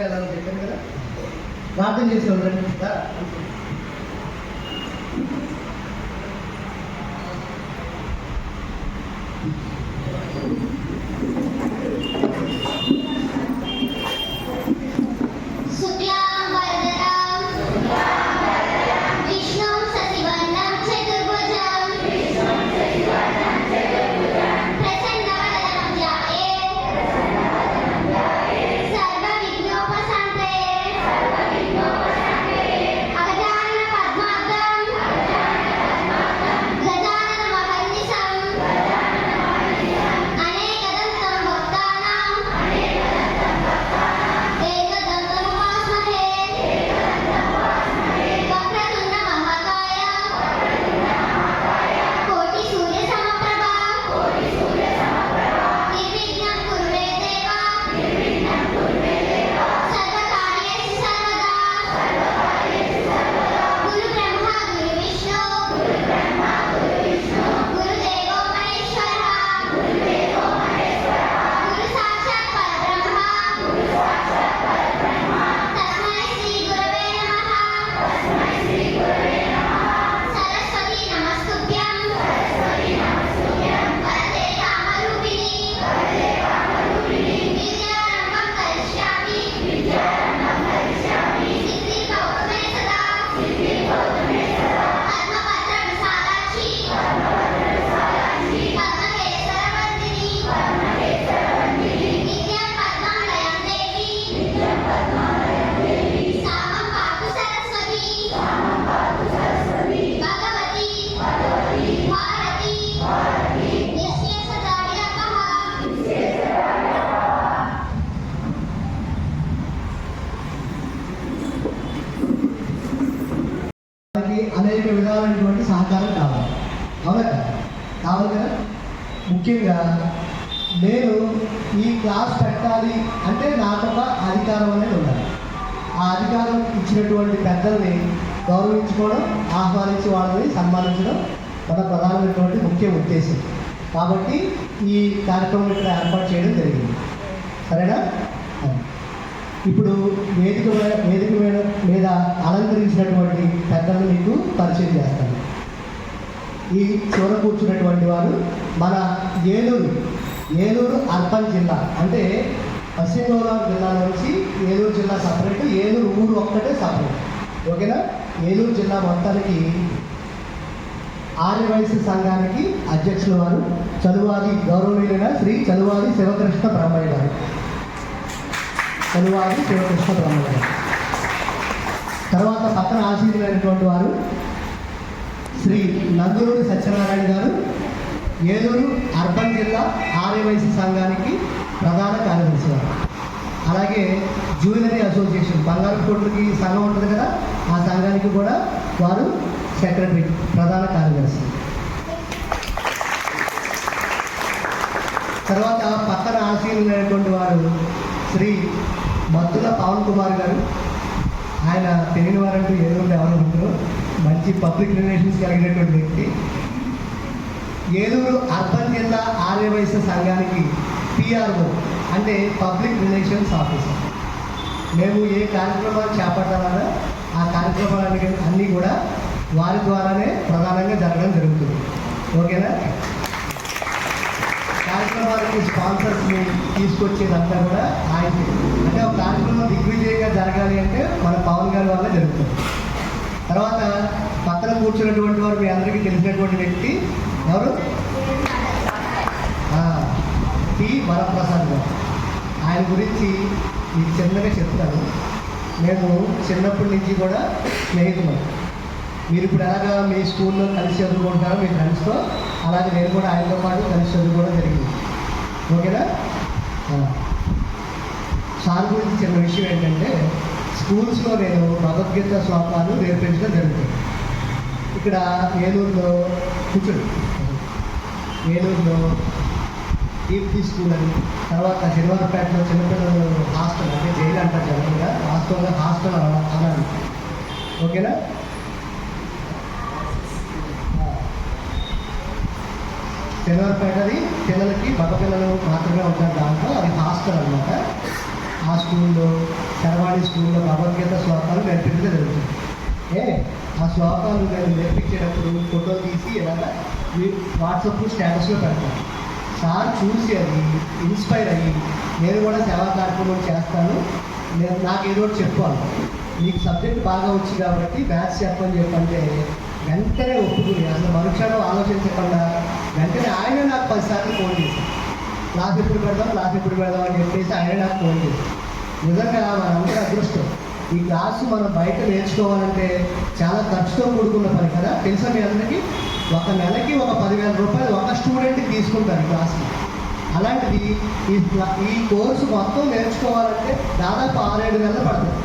గుడికి వెళ్ళాలని చెప్పాను కదా, ప్రార్థన చేసి ఉండండి. అనేక విధాలైనటువంటి సహకారం కావాలి. అవునా కావాలి కదా. ముఖ్యంగా నేను ఈ క్లాస్ పెట్టాలి అంటే నాకొక అధికారం అనేది ఉండాలి. ఆ అధికారం ఇచ్చినటువంటి పెద్దల్ని గౌరవించుకోవడం, ఆహ్వానించి వాళ్ళని సన్మానించడం మన ప్రధానమైనటువంటి ముఖ్య ఉద్దేశం. కాబట్టి ఈ కార్యక్రమం ఇక్కడ ఏర్పాటు చేయడం జరిగింది. సరేనా? ఇప్పుడు వేదిక మీద అలంకరించినటువంటి పెద్దలను మీకు పరిచయం చేస్తాను. ఈ చివర కూర్చున్నటువంటి వారు మన ఏలూరు అర్బన్ జిల్లా, అంటే పశ్చిమ గోదావరి జిల్లా నుంచి ఏలూరు జిల్లా సపరేట్, ఏలూరు ఊరు ఒక్కటే సపరేట్. ఓకేనా? ఏలూరు జిల్లా మొత్తానికి ఆర్యవైశ్య సంఘానికి అధ్యక్షులు వారు చలువాది గౌరవనీయులైన శ్రీ చలువాది శివకృష్ణ బ్రహ్మయ్య గారు. తర్వాత పక్కన ఆశీర్వైనటువంటి వారు శ్రీ నందులూరి సత్యనారాయణ గారు, ఏలూరు అర్బన్ జిల్లా ఆర్యవైశ్య సంఘానికి ప్రధాన కార్యదర్శి వారు. అలాగే జ్యువెలరీ అసోసియేషన్, బంగారు కోట్లకి సంఘం ఉంటుంది కదా, ఆ సంఘానికి కూడా వారు సెక్రటరీ, ప్రధాన కార్యదర్శి. తర్వాత పక్కన ఆశీర్వైనటువంటి వారు శ్రీ మద్దుల పవన్ కుమార్ గారు. ఆయన తెలియని వారంటూ ఏలూరులో ఎవరు ఉంటారో, మంచి పబ్లిక్ రిలేషన్స్ కలిగినటువంటి వ్యక్తి. ఏలూరు అర్బన్ జిల్లా ఆర్యవైశ్య సంఘానికి పిఆర్ఓ, అంటే పబ్లిక్ రిలేషన్స్ ఆఫీసర్. మేము ఏ కార్యక్రమాలు చేపట్టాలన్నా ఆ కార్యక్రమాలన్నీ అన్నీ కూడా వారి ద్వారానే ప్రధానంగా జరగడం జరుగుతుంది. ఓకేనా? కార్యక్రమానికి స్పాన్సర్స్ని తీసుకొచ్చేదంతా కూడా ఆయనకి. అంటే ఒక కార్యక్రమం దిగ్విజయంగా జరగాలి అంటే మన పవన్ గారి వల్ల జరుగుతుంది. తర్వాత పక్కన కూర్చున్నటువంటి వారు మీ అందరికీ తెలిసినటువంటి వ్యక్తి ఎవరు? టి వరప్రసాద్ గారు. ఆయన గురించి మీకు చిన్నగా చెప్తాను. మేము చిన్నప్పటి నుంచి కూడా స్నేహితులు. మీరు ఇప్పుడు ఎలాగా మీ స్కూల్లో కలిసి చదువుకుంటారో మీ ఫ్రెండ్స్తో, అలాగే నేను కూడా ఆయనతో పాటు కలిసి చదువుకోవడం జరిగింది. ఓకేనా? సార్ గురించి చిన్న విషయం ఏంటంటే, స్కూల్స్లో నేను భగవద్గీత శ్లోకాలు నేర్పించడం జరుగుతుంది. ఇక్కడ ఏలూరులో ఈపీ స్కూల్ అని, తర్వాత శనివారపేటలో చిన్నపిల్లలు హాస్టల్, అంటే జైలు అంటారు జనరల్గా, వాస్తవంగా హాస్టల్ అనాలి. ఓకేనా? శనివారపేట అది పిల్లలకి, మగ పిల్లలు మాత్రమే ఉంటారు దాంట్లో, అది హాస్టల్ అనమాట. ఆ స్కూల్లో శర్వాణి స్కూల్లో భగవద్గీత శ్లోకాలు నేర్పించడం జరుగుతుంది. ఆ శ్లోకాలు నేను నేర్పించేటప్పుడు ఫోటోలు తీసి ఇలాగా వాట్సాప్ స్టేటస్లో పెడతాను. సార్ చూసి అది ఇన్స్పైర్ అయ్యి నేను కూడా సేవా కార్యక్రమం చేస్తాను, నాకు ఏదో ఒకటి చెప్పాలి, నీకు సబ్జెక్ట్ బాగా వచ్చి కాబట్టి మ్యాథ్స్ చెప్పంటే వెంటనే ఒప్పుకుని అసలు మరుక్షణం ఆలోచించకుండా వెంటనే ఆయన నాకు 10 సార్లు ఫోన్ చేసి క్లాస్ ఎప్పుడు పెడదాం అని చెప్పేసి ఆయన నాకు ఫోన్ చేసి. నిజంగా మనందరూ అదృష్టం. ఈ క్లాసు మనం బయట నేర్చుకోవాలంటే చాలా ఖర్చుతో కూడుకున్న పని కదా, తెలుసా మీ అందరికీ? ఒక నెలకి ఒక 10,000 రూపాయలు ఒక స్టూడెంట్కి తీసుకుంటారు ఈ క్లాస్కి. అలాంటిది ఈ కోర్సు మొత్తం నేర్చుకోవాలంటే దాదాపు 6-7 నెలలు పడుతుంది.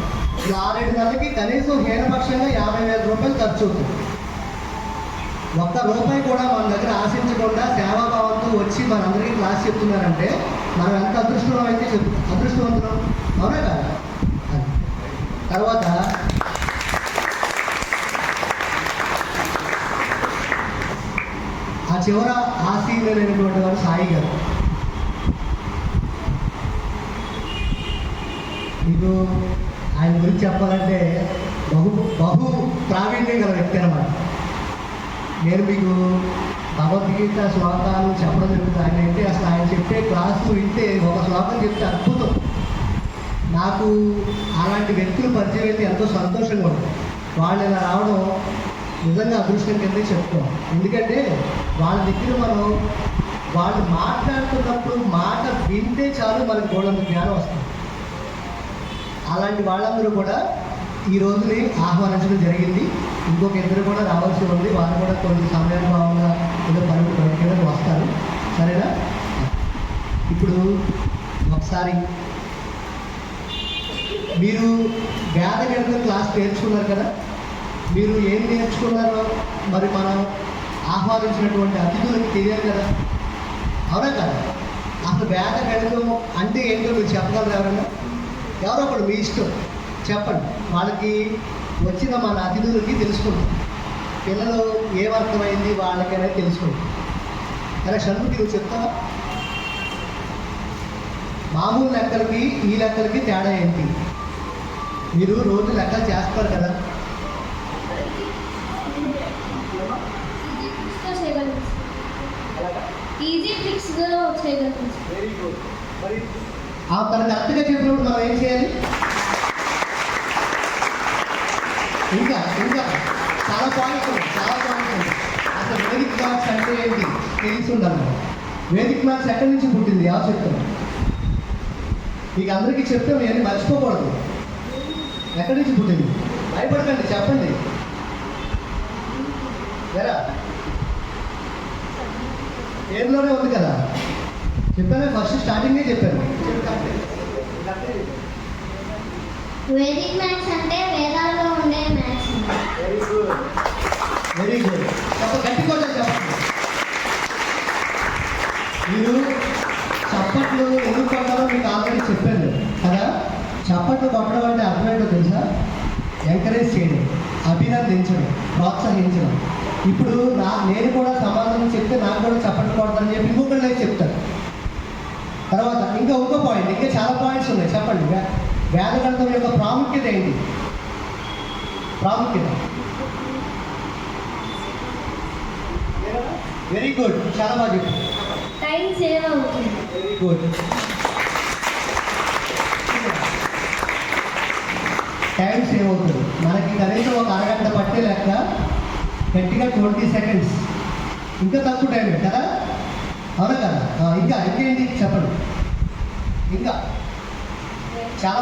ఈ 6-7 నెలలకి కనీసం హీనపక్షంగా 50,000 రూపాయలు ఖర్చు అవుతుంది. ఒక్క రూపాయి కూడా మన దగ్గర ఆశించకుండా సేవాభావంతో వచ్చి మనందరికీ క్లాస్ చెప్తున్నారంటే మనం ఎంత అదృష్టవంతులం, అవునా కదా? తర్వాత ఆ చివర ఆశీర్వైనటువంటి వారు సాయి గారు. మీకు ఆయన గురించి చెప్పాలంటే బహు ప్రావీణ్యం గల వ్యక్తి అన్నమాట. నేను మీకు భగవద్గీత శ్లోకాలు చెప్పడం జరుగుతుంది. ఆయన అంటే అసలు ఆయన చెప్పే క్లాసు వింటే ఒక శ్లోకం చెప్తే అద్భుతం. నాకు అలాంటి వ్యక్తులు పరిచయం అయితే ఎంతో సంతోషంగా ఉంటుంది. వాళ్ళు ఇలా రావడం నిజంగా అదృష్టం కిందే చెప్తాం. ఎందుకంటే వాళ్ళ దగ్గర వాళ్ళు మాట్లాడుతున్నప్పుడు మాట వింటే చాలు మనకు గోడంత జ్ఞానం వస్తుంది. అలాంటి వాళ్ళందరూ కూడా ఈ రోజుని ఆహ్వానించడం జరిగింది. ఇంకొక ఇద్దరు కూడా రావాల్సి ఉంది. వాళ్ళు కూడా కొంచెం సమయానుభావంగా ఏదో బయటకి వస్తారు, సరేనా? ఇప్పుడు ఒకసారి మీరు వేద గణిత క్లాస్ నేర్చుకున్నారు కదా, మీరు ఏం నేర్చుకున్నారో మరి మనం ఆహ్వానించినటువంటి అతిథులకి తెలియాలి కదా, అవునా కదా? అసలు వేద గణితం అంటే ఏంటో మీరు చెప్పగలరు ఎవరన్నా? ఎవరో ఒకడు మీ ఇష్టం చెప్పండి. వాళ్ళకి వచ్చిన మన అతిథులకి తెలుసుకుంటాం. పిల్లలు ఏమర్థమైంది వాళ్ళకైనా తెలుసుకుంటాం. అలా షణ్ముఖి నువ్వు చెప్తావా? మామూలు లెక్కలకి ఈ లెక్కలకి తేడా ఏంటి? మీరు రోజు లెక్కలు చేస్తారు కదా, వెరీ గుడ్. మరి ఆ తన కరెక్ట్గా చెప్పినప్పుడు మనం ఏం చేయాలి? ఇంకా చాలా పాయింట్స్ ఉన్నాయి. అసలు వేదిక్ మ్యాథ్స్ అంటే ఏంటి తెలిసి ఉండాలి. వేదిక్ మ్యాథ్స్ ఎక్కడి నుంచి పుట్టింది ఎవరు చెప్తాను? మీకు అందరికీ చెప్తే నేను మర్చిపోకూడదు. ఎక్కడి నుంచి పుట్టింది? భయపడకండి, చెప్పండి. వేరా పేరులోనే ఉంది కదా, చెప్పాను. ఫస్ట్ స్టార్టింగే చెప్పాను. వేదిక్ మ్యాథ్స్ అంటే వేదాల్లో ఉండే మ్యాథ్స్. Very good. గట్టిగా చెప్పండి. మీరు చప్పట్లు ఎందుకు కొట్టాలో మీకు ఆల్రెడీ చెప్పాను కదా. చప్పట్లు కొట్టడం అంటే అర్థం ఏంటో తెలుసా? ఎంకరేజ్ చేయడం, అభినందించడం, ప్రోత్సహించడం. ఇప్పుడు నేను కూడా సమాధానం చెప్తే నాకు కూడా చప్పట్లు కొడతానని చెప్పి ఇంకొకళ్ళు చెప్తాను. తర్వాత ఇంకో పాయింట్, ఇంకా చాలా పాయింట్స్ ఉన్నాయి. చెప్పండి. వేదగణితం యొక్క ప్రాముఖ్యత ఏంటి? ప్రాముఖ్యత వెరీ గుడ్, చాలా బాగా చెప్పండి. టైం సేవ్ అవుతుంది. Very good. టైం సేవ్ అవుతుంది. మనకి కనీసం ఒక అరగంట పట్టే లెక్క గట్టిగా 20 సెకండ్స్, ఇంకా తక్కువ టైమే కదా, అవునా కదా? ఇంకేంటి చెప్పండి. ఇంకా చాలా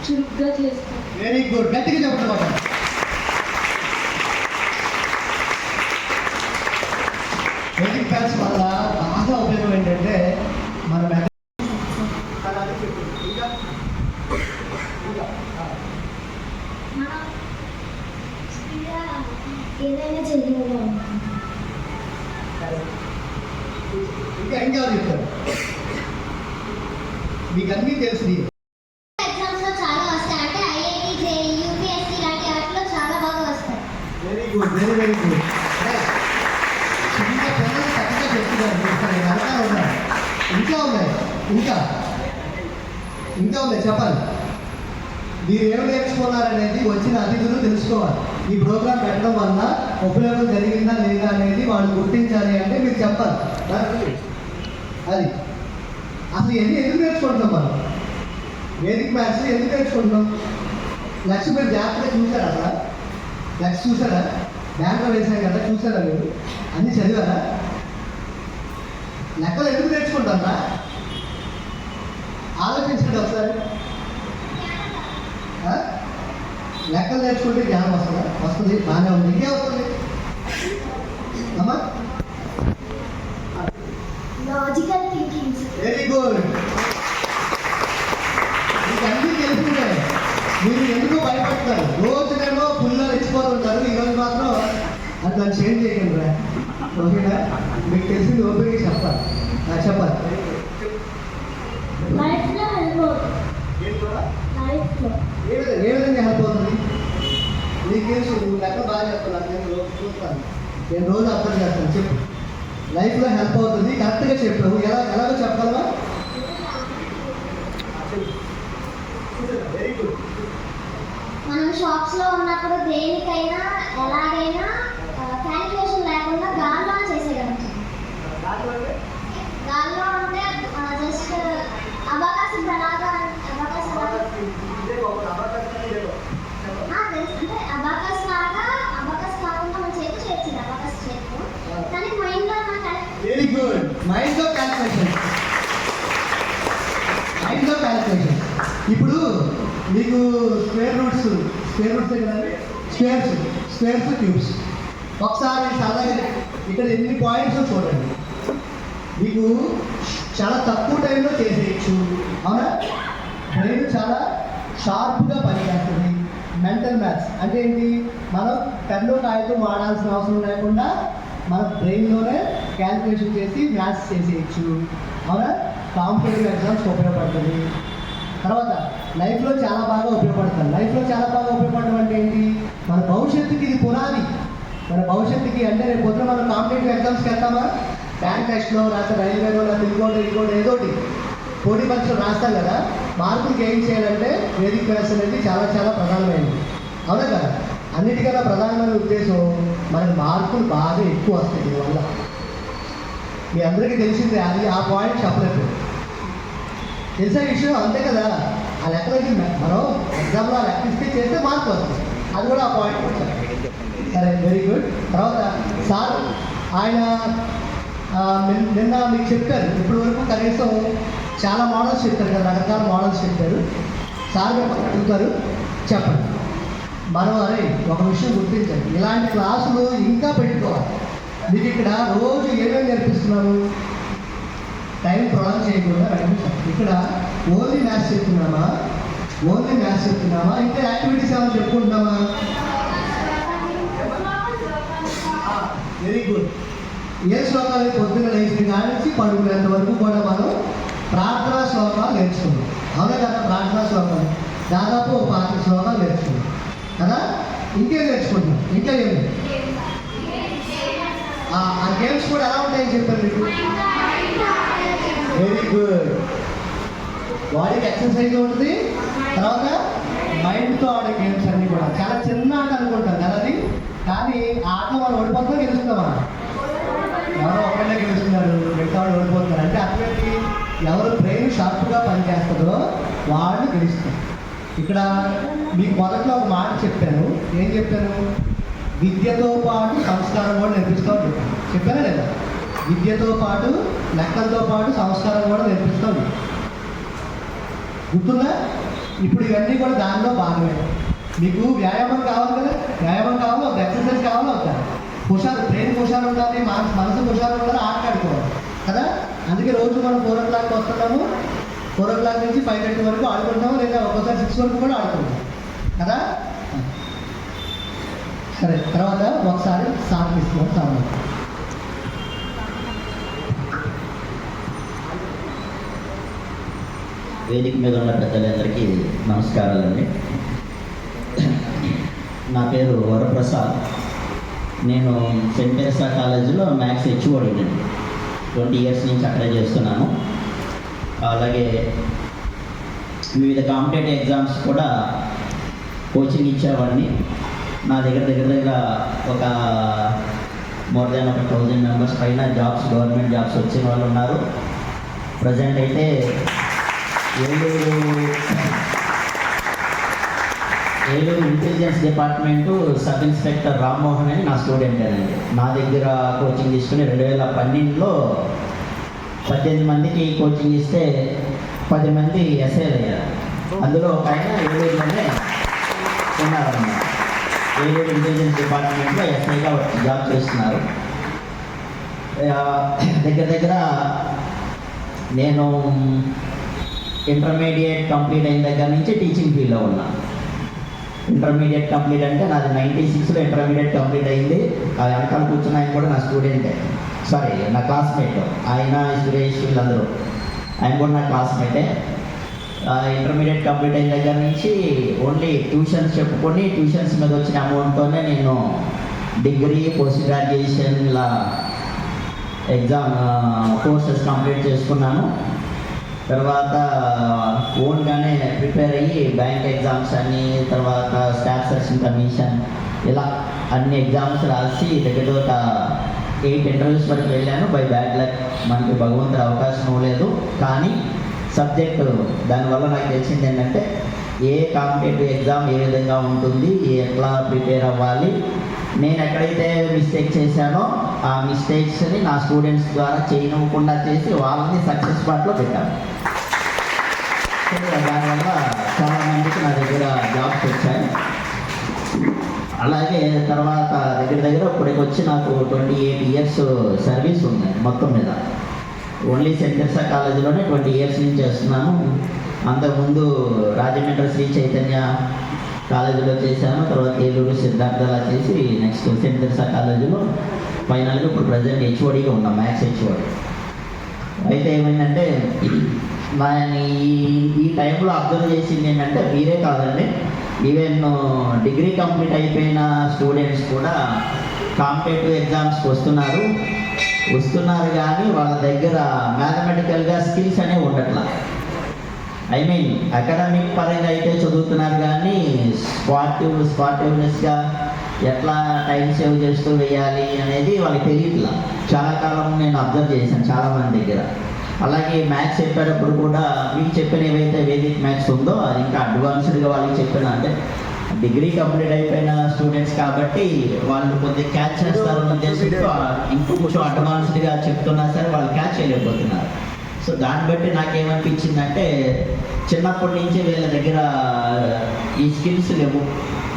చురుగ్గా చేస్తాం. వెరీ గుడ్, గట్టిగా చెప్పండి. వేదిక్ మ్యాథ్స్ వల్ల బాగా ఉపయోగం ఏంటంటే మన ఏదైనా చెయ్యాలి. ఇంకా చెప్తారు. మీకు అన్నీ తెలుసు. ఎగ్జామ్స్ లో చాలా వస్తాయి. అంటే ఐఐటి, జేఈఈ, యూపీఎస్సీ లాంటి వాటిలో చాలా బాగా వస్తాయి. Very good, very good. ఇంకా ఉన్నాయి ఇంకా ఉన్నాయి చెప్పాలి. మీరు ఏం నేర్చుకున్నారనేది వచ్చిన అతిథులు తెలుసుకోవాలి. ఈ ప్రోగ్రాం పెట్టడం వల్ల ఉపయోగం జరిగిందా లేదా అనేది వాళ్ళు గుర్తించాలి అంటే మీరు చెప్పాలి. అది అసలు ఎందుకు నేర్చుకుంటాం మనం? వేదిక మ్యాథ్స్ ఎందుకు నేర్చుకుంటాం? లక్ష్య మీరు జాగ్రత్తగా చూసారా? అసలు లక్ష్య చూసారా? బ్యాంకులో వేసాం కదా, చూసారా మీరు? అన్నీ చదివారా? లెక్కలు ఎందుకు నేర్చుకుంటారా? ఆలోచించండి ఒకసారి. లెక్కలు నేర్చుకుంటే జ్ఞానం వస్తుంది, బాగానే ఉంది. ఇంకే వస్తుంది అమ్మా? Logical thinking. Very good. మీకు అన్నీ తెలుసుకునే మీరు ఎందుకు భయపడతారు? రోజునేమో పుల్లో రెచ్చిపోతుంటారు, ఈరోజు మాత్రం అది దాన్ని చేంజ్ చేయకండి రా. ఓకేనా? మీకు తెలిసింది ఓపెన్గా చెప్పాలి. చెప్పాలి. లైఫ్లో హెల్ప్ అవుతుంది. లైఫ్లో ఏ విధంగా హెల్ప్ అవుతుంది? నీకు తెలుసు, నువ్వు లెక్క బాగా చెప్తాను, నేను రోజు చూస్తాను, నేను రోజు అర్థం చేస్తాను. చెప్పు. లైఫ్లో హెల్ప్ అవుతుంది, కరెక్ట్గా చెప్పావు. ఎలాగో చెప్పగలవా? Very good. మనం షాప్స్లో ఉన్నప్పుడు దేనికైనా ఎలాగైనా క్యాలిక్యులేషన్ లేకుండా గాల్లో చేసేయగలం. గాల్లో అంటే జస్ట్ అబాకాస్ అలాగా అంటే అబాకస్ కాకుండా మన చేతి చేయొచ్చు. అబాకస్ చేతితో, కానీ మైండ్లో వెరీ గుడ్. మైండ్లో క్యాల్కులేషన్. ఇప్పుడు మీకు స్క్వేర్ రూట్స్ క్యూబ్స్ ఒకసారి సరదాగా ఇక్కడ ఎన్ని పాయింట్స్ చూడండి. మీకు చాలా తక్కువ టైంలో చేసేయచ్చు, అవునా? బ్రెయిన్ చాలా షార్ప్గా పనిచేస్తుంది. మెంటల్ మ్యాథ్స్ అంటే ఏంటి? మనం పెన్ను కాగితం వాడాల్సిన అవసరం లేకుండా మన బ్రెయిన్లోనే క్యాల్కులేషన్ చేసి మ్యాథ్స్ చేసేయచ్చు, అవునా? కాంపిటేటివ్ ఎగ్జామ్స్కి ఉపయోగపడుతుంది. తర్వాత లైఫ్లో చాలా బాగా ఉపయోగపడుతుంది. లైఫ్లో చాలా బాగా ఉపయోగపడడం అంటే ఏంటి? మన భవిష్యత్తుకి ఇది పునాది. మన భవిష్యత్తుకి అంటే రేపు పొద్దున మనం కాంపిటేటివ్ ఎగ్జామ్స్కి వెళ్తామా? బ్యాంక్ టెస్ట్లో రాస్తే, రైల్వేలో లేకపోతే ఇంకోటి ఏదోటి పోటీ పరీక్షలు రాస్తాం కదా. మార్కులు గెయిన్ చేయాలంటే వేదిక మ్యాథ్స్ అనేది చాలా చాలా ప్రధానమైనది, అవునా కదా? అన్నిటికన్నా ప్రధానమైన ఉద్దేశం మనకి మార్కులు బాగా ఎక్కువ వస్తాయి దీనివల్ల. మీ అందరికీ తెలిసిందే, అది ఆ పాయింట్ చెప్పలేదు. తెలిసే విషయం అంతే కదా. ఆ లెక్కలకి మనం ఎగ్జామ్లో ఆ లెక్క ఇస్తే చేస్తే మార్కులు వస్తుంది, అది కూడా ఆ పాయింట్ వచ్చారు. సరే, వెరీ గుడ్. తర్వాత సార్ ఆయన నిన్న మీకు చెప్పారు, ఇప్పటి వరకు కనీసం చాలా మోడల్స్ చెప్పారు కదా, రకరకాల మోడల్స్ చెప్పారు. సార్ అడుగుతారు, చెప్పండి. మనం ఒక విషయం గుర్తించండి, ఇలాంటి క్లాసులు ఇంకా పెట్టుకోవాలి. మీకు ఇక్కడ రోజు ఏమేమి నేర్పిస్తున్నాను? టైం ప్రొలాంగ్ చేయకుండా ఇక్కడ ఓన్లీ మ్యాథ్స్ చెప్తున్నామా? ఇంకా యాక్టివిటీస్ ఏమైనా చెప్పుకుంటున్నామా? Very good. ఏ శ్లోకాలు? పొద్దున్న లేచిన కాడి నుంచి పడుకునేంత వరకు కూడా మనం ప్రార్థనా శ్లోకాలు నేర్చుకున్నాం, అవునా కదా? ప్రార్థనా శ్లోకాలు దాదాపు 5 శ్లోకాలు నేర్చుకున్నాం కదా. ఇంకేం నేర్చుకుంటున్నాం? ఇంకా ఏమి? ఆ గేమ్స్ కూడా ఎలా ఉంటాయని చెప్పారు మీకు. Very good. బాడీకి ఎక్సర్సైజ్ ఉంటుంది, తర్వాత మైండ్తో ఆడే గేమ్స్ అన్నీ కూడా చాలా చిన్న ఆట అనుకుంటాం కదా అది. కానీ ఆ ఆటలో మనం ఓడిపోతాం, గెలుస్తామా? ఎవరో ఒకళ్ళే గెలుస్తున్నారు, మిగతా వాళ్ళు ఓడిపోతున్నారు. అంటే అటువంటి ఎవరు బ్రెయిన్ షార్ప్గా పనిచేస్తుందో వాళ్ళు గెలుస్తారు. ఇక్కడ మీకు మొదట్లో ఒక మాట చెప్పాను. ఏం చెప్పాను? విద్యతో పాటు సంస్కారం కూడా నేర్పిస్తాం చెప్పానా లేదా? విద్యతో పాటు లెక్కలతో పాటు సంస్కారం కూడా నేర్పిస్తాం. గుర్తుందా? ఇప్పుడు ఇవన్నీ కూడా దానిలో భాగమే. మీకు వ్యాయామం కావాలి కదా, వ్యాయామం కావాలి, ఒక ఎక్సర్సైజ్ కావాలి, అవుతారు బ్రెయిన్ హుషారు ఉండాలి, మనసు హుషారు ఉండాలి, ఆడుకోవాలి కదా. అందుకే రోజు మనం 4 o'clock వస్తున్నాము, 4 o'clock నుంచి 5:30 వరకు ఆడుకుంటాము, లేదా ఒక్కోసారి 6 వరకు కూడా ఆడుకుంటాం కదా. సరే, తర్వాత ఒకసారి సాంగ్ ఇస్తున్నాం. సాంగ్ వేదిక మీద ఉన్న పెద్దలందరికీ నమస్కారాలండి. నా పేరు వరప్రసాద్. నేను సెయింట్ తెరెసా కాలేజీలో మ్యాథ్స్ హెచ్ఓడినండి. 20 ఇయర్స్ నుంచి అక్కడే చేస్తున్నాను. అలాగే వివిధ కాంపిటేటివ్ ఎగ్జామ్స్ కూడా కోచింగ్ ఇచ్చేవాడిని. నా దగ్గర ఒక మోర్ దాన్ 1000 మెంబర్స్ పైన జాబ్స్, గవర్నమెంట్ జాబ్స్ వచ్చిన వాళ్ళు ఉన్నారు. ప్రజెంట్ అయితే Eluru intelligence department sub inspector Rammohan అని నా స్టూడెంట్ అండి. నా దగ్గర కోచింగ్ తీసుకుని 2012లో 18 మందికి కోచింగ్ ఇస్తే 10 మంది ఎస్ఐలు అయ్యారు. అందులో ఒక ఆయన ఏలూరులోనే ఉన్నారన్నమాట. ఏలూరు ఇంటెలిజెన్స్ డిపార్ట్మెంట్లో ఎస్ఐగా జాబ్ చేస్తున్నారు. దగ్గర నేను ఇంటర్మీడియట్ కంప్లీట్ అయిన దగ్గర నుంచి టీచింగ్ ఫీల్డ్లో ఉన్నా. ఇంటర్మీడియట్ కంప్లీట్ అంటే నాది 96లో ఇంటర్మీడియట్ కంప్లీట్ అయింది. అది వెనకాల కూర్చున్న ఆయన కూడా నా స్టూడెంటే, సారీ నా క్లాస్మేట్. ఆయన సురేష్ వీళ్ళందరూ ఆయన కూడా నా క్లాస్మేటే. ఇంటర్మీడియట్ కంప్లీట్ అయిన దగ్గర నుంచి ఓన్లీ ట్యూషన్స్ చెప్పుకొని ట్యూషన్స్ మీద వచ్చిన అమౌంట్తోనే నేను డిగ్రీ, పోస్ట్ గ్రాడ్యుయేషన్ ఇలా ఎగ్జామ్ కోర్సెస్ కంప్లీట్ చేసుకున్నాను. తర్వాత ఓన్గానే ప్రిపేర్ అయ్యి బ్యాంక్ ఎగ్జామ్స్ అని, తర్వాత స్టాఫ్ సెలక్షన్ కమిషన్, ఇలా అన్ని ఎగ్జామ్స్ రాసి దగ్గర ఒక 8 ఇంటర్వ్యూస్ వరకు వెళ్ళాను. బై బ్యాడ్ లక్ మనకి భగవంతుడు అవకాశం ఇవ్వలేదు. కానీ సబ్జెక్టు దానివల్ల నాకు తెలిసింది ఏంటంటే ఏ కాంపిటేటివ్ ఎగ్జామ్ ఏ విధంగా ఉంటుంది, ఎట్లా ప్రిపేర్ అవ్వాలి, నేను ఎక్కడైతే మిస్టేక్ చేశానో ఆ మిస్టేక్స్ని నా స్టూడెంట్స్ ద్వారా చేయనివ్వకుండా చేసి వాళ్ళని సక్సెస్ పార్ట్లో పెట్టాను. దానివల్ల చాలామందికి నా దగ్గర జాబ్స్ వచ్చాయి. అలాగే తర్వాత దగ్గర ఇప్పటికి వచ్చి నాకు 28 ఇయర్స్ సర్వీస్ ఉంది మొత్తం మీద. ఓన్లీ సెయింట్ తెరెసా కాలేజీలోనే 20 ఇయర్స్ నుంచి చేస్తున్నాను. అంతకుముందు రాజమండ్రి శ్రీ చైతన్య కాలేజీలో చేశాను. తర్వాత ఏలూరు సిద్ధార్థలా చేసి నెక్స్ట్ సెయింట్ తెరెసా కాలేజీలో ఫైనల్గా ఇప్పుడు ప్రజెంట్ హెచ్ఓడిగా ఉన్నాం, మ్యాథ్స్ హెచ్ఓడి. అయితే ఏమైందంటే ఈ టైంలో అబ్జర్వ్ చేసింది ఏంటంటే మీరే కాదండి, ఈవెన్ డిగ్రీ కంప్లీట్ అయిపోయిన స్టూడెంట్స్ కూడా కాంపిటేటివ్ ఎగ్జామ్స్కి వస్తున్నారు కానీ వాళ్ళ దగ్గర మ్యాథమెటికల్గా స్కిల్స్ అనేవి ఉండట్లా. ఐ మీన్ అకాడమిక్ పరంగా అయితే చదువుతున్నారు కానీ స్పాటివ్నెస్గా ఎట్లా టైం సేవ్ చేస్తూ వేయాలి అనేది వాళ్ళకి తెలియట్లా. చాలా కాలం నేను అబ్జర్వ్ చేశాను చాలామంది దగ్గర. అలాగే మ్యాథ్స్ చెప్పేటప్పుడు కూడా మీకు చెప్పిన ఏవైతే వేదిక్ మ్యాథ్స్ ఉందో అది ఇంకా అడ్వాన్స్డ్గా వాళ్ళకి చెప్పిన, అంటే డిగ్రీ కంప్లీట్ అయిపోయిన స్టూడెంట్స్ కాబట్టి వాళ్ళు కొద్దిగా క్యాచ్ చేస్తారన్న ఉద్దేశంతో ఇంకొంచెం అడ్వాన్స్డ్గా చెప్తున్నా సరే వాళ్ళు క్యాచ్ చేయలేకపోతున్నారు. సో దాన్ని బట్టి నాకేమనిపించిందంటే చిన్నప్పటి నుంచి వీళ్ళ దగ్గర ఈ స్కిల్స్ లేవు.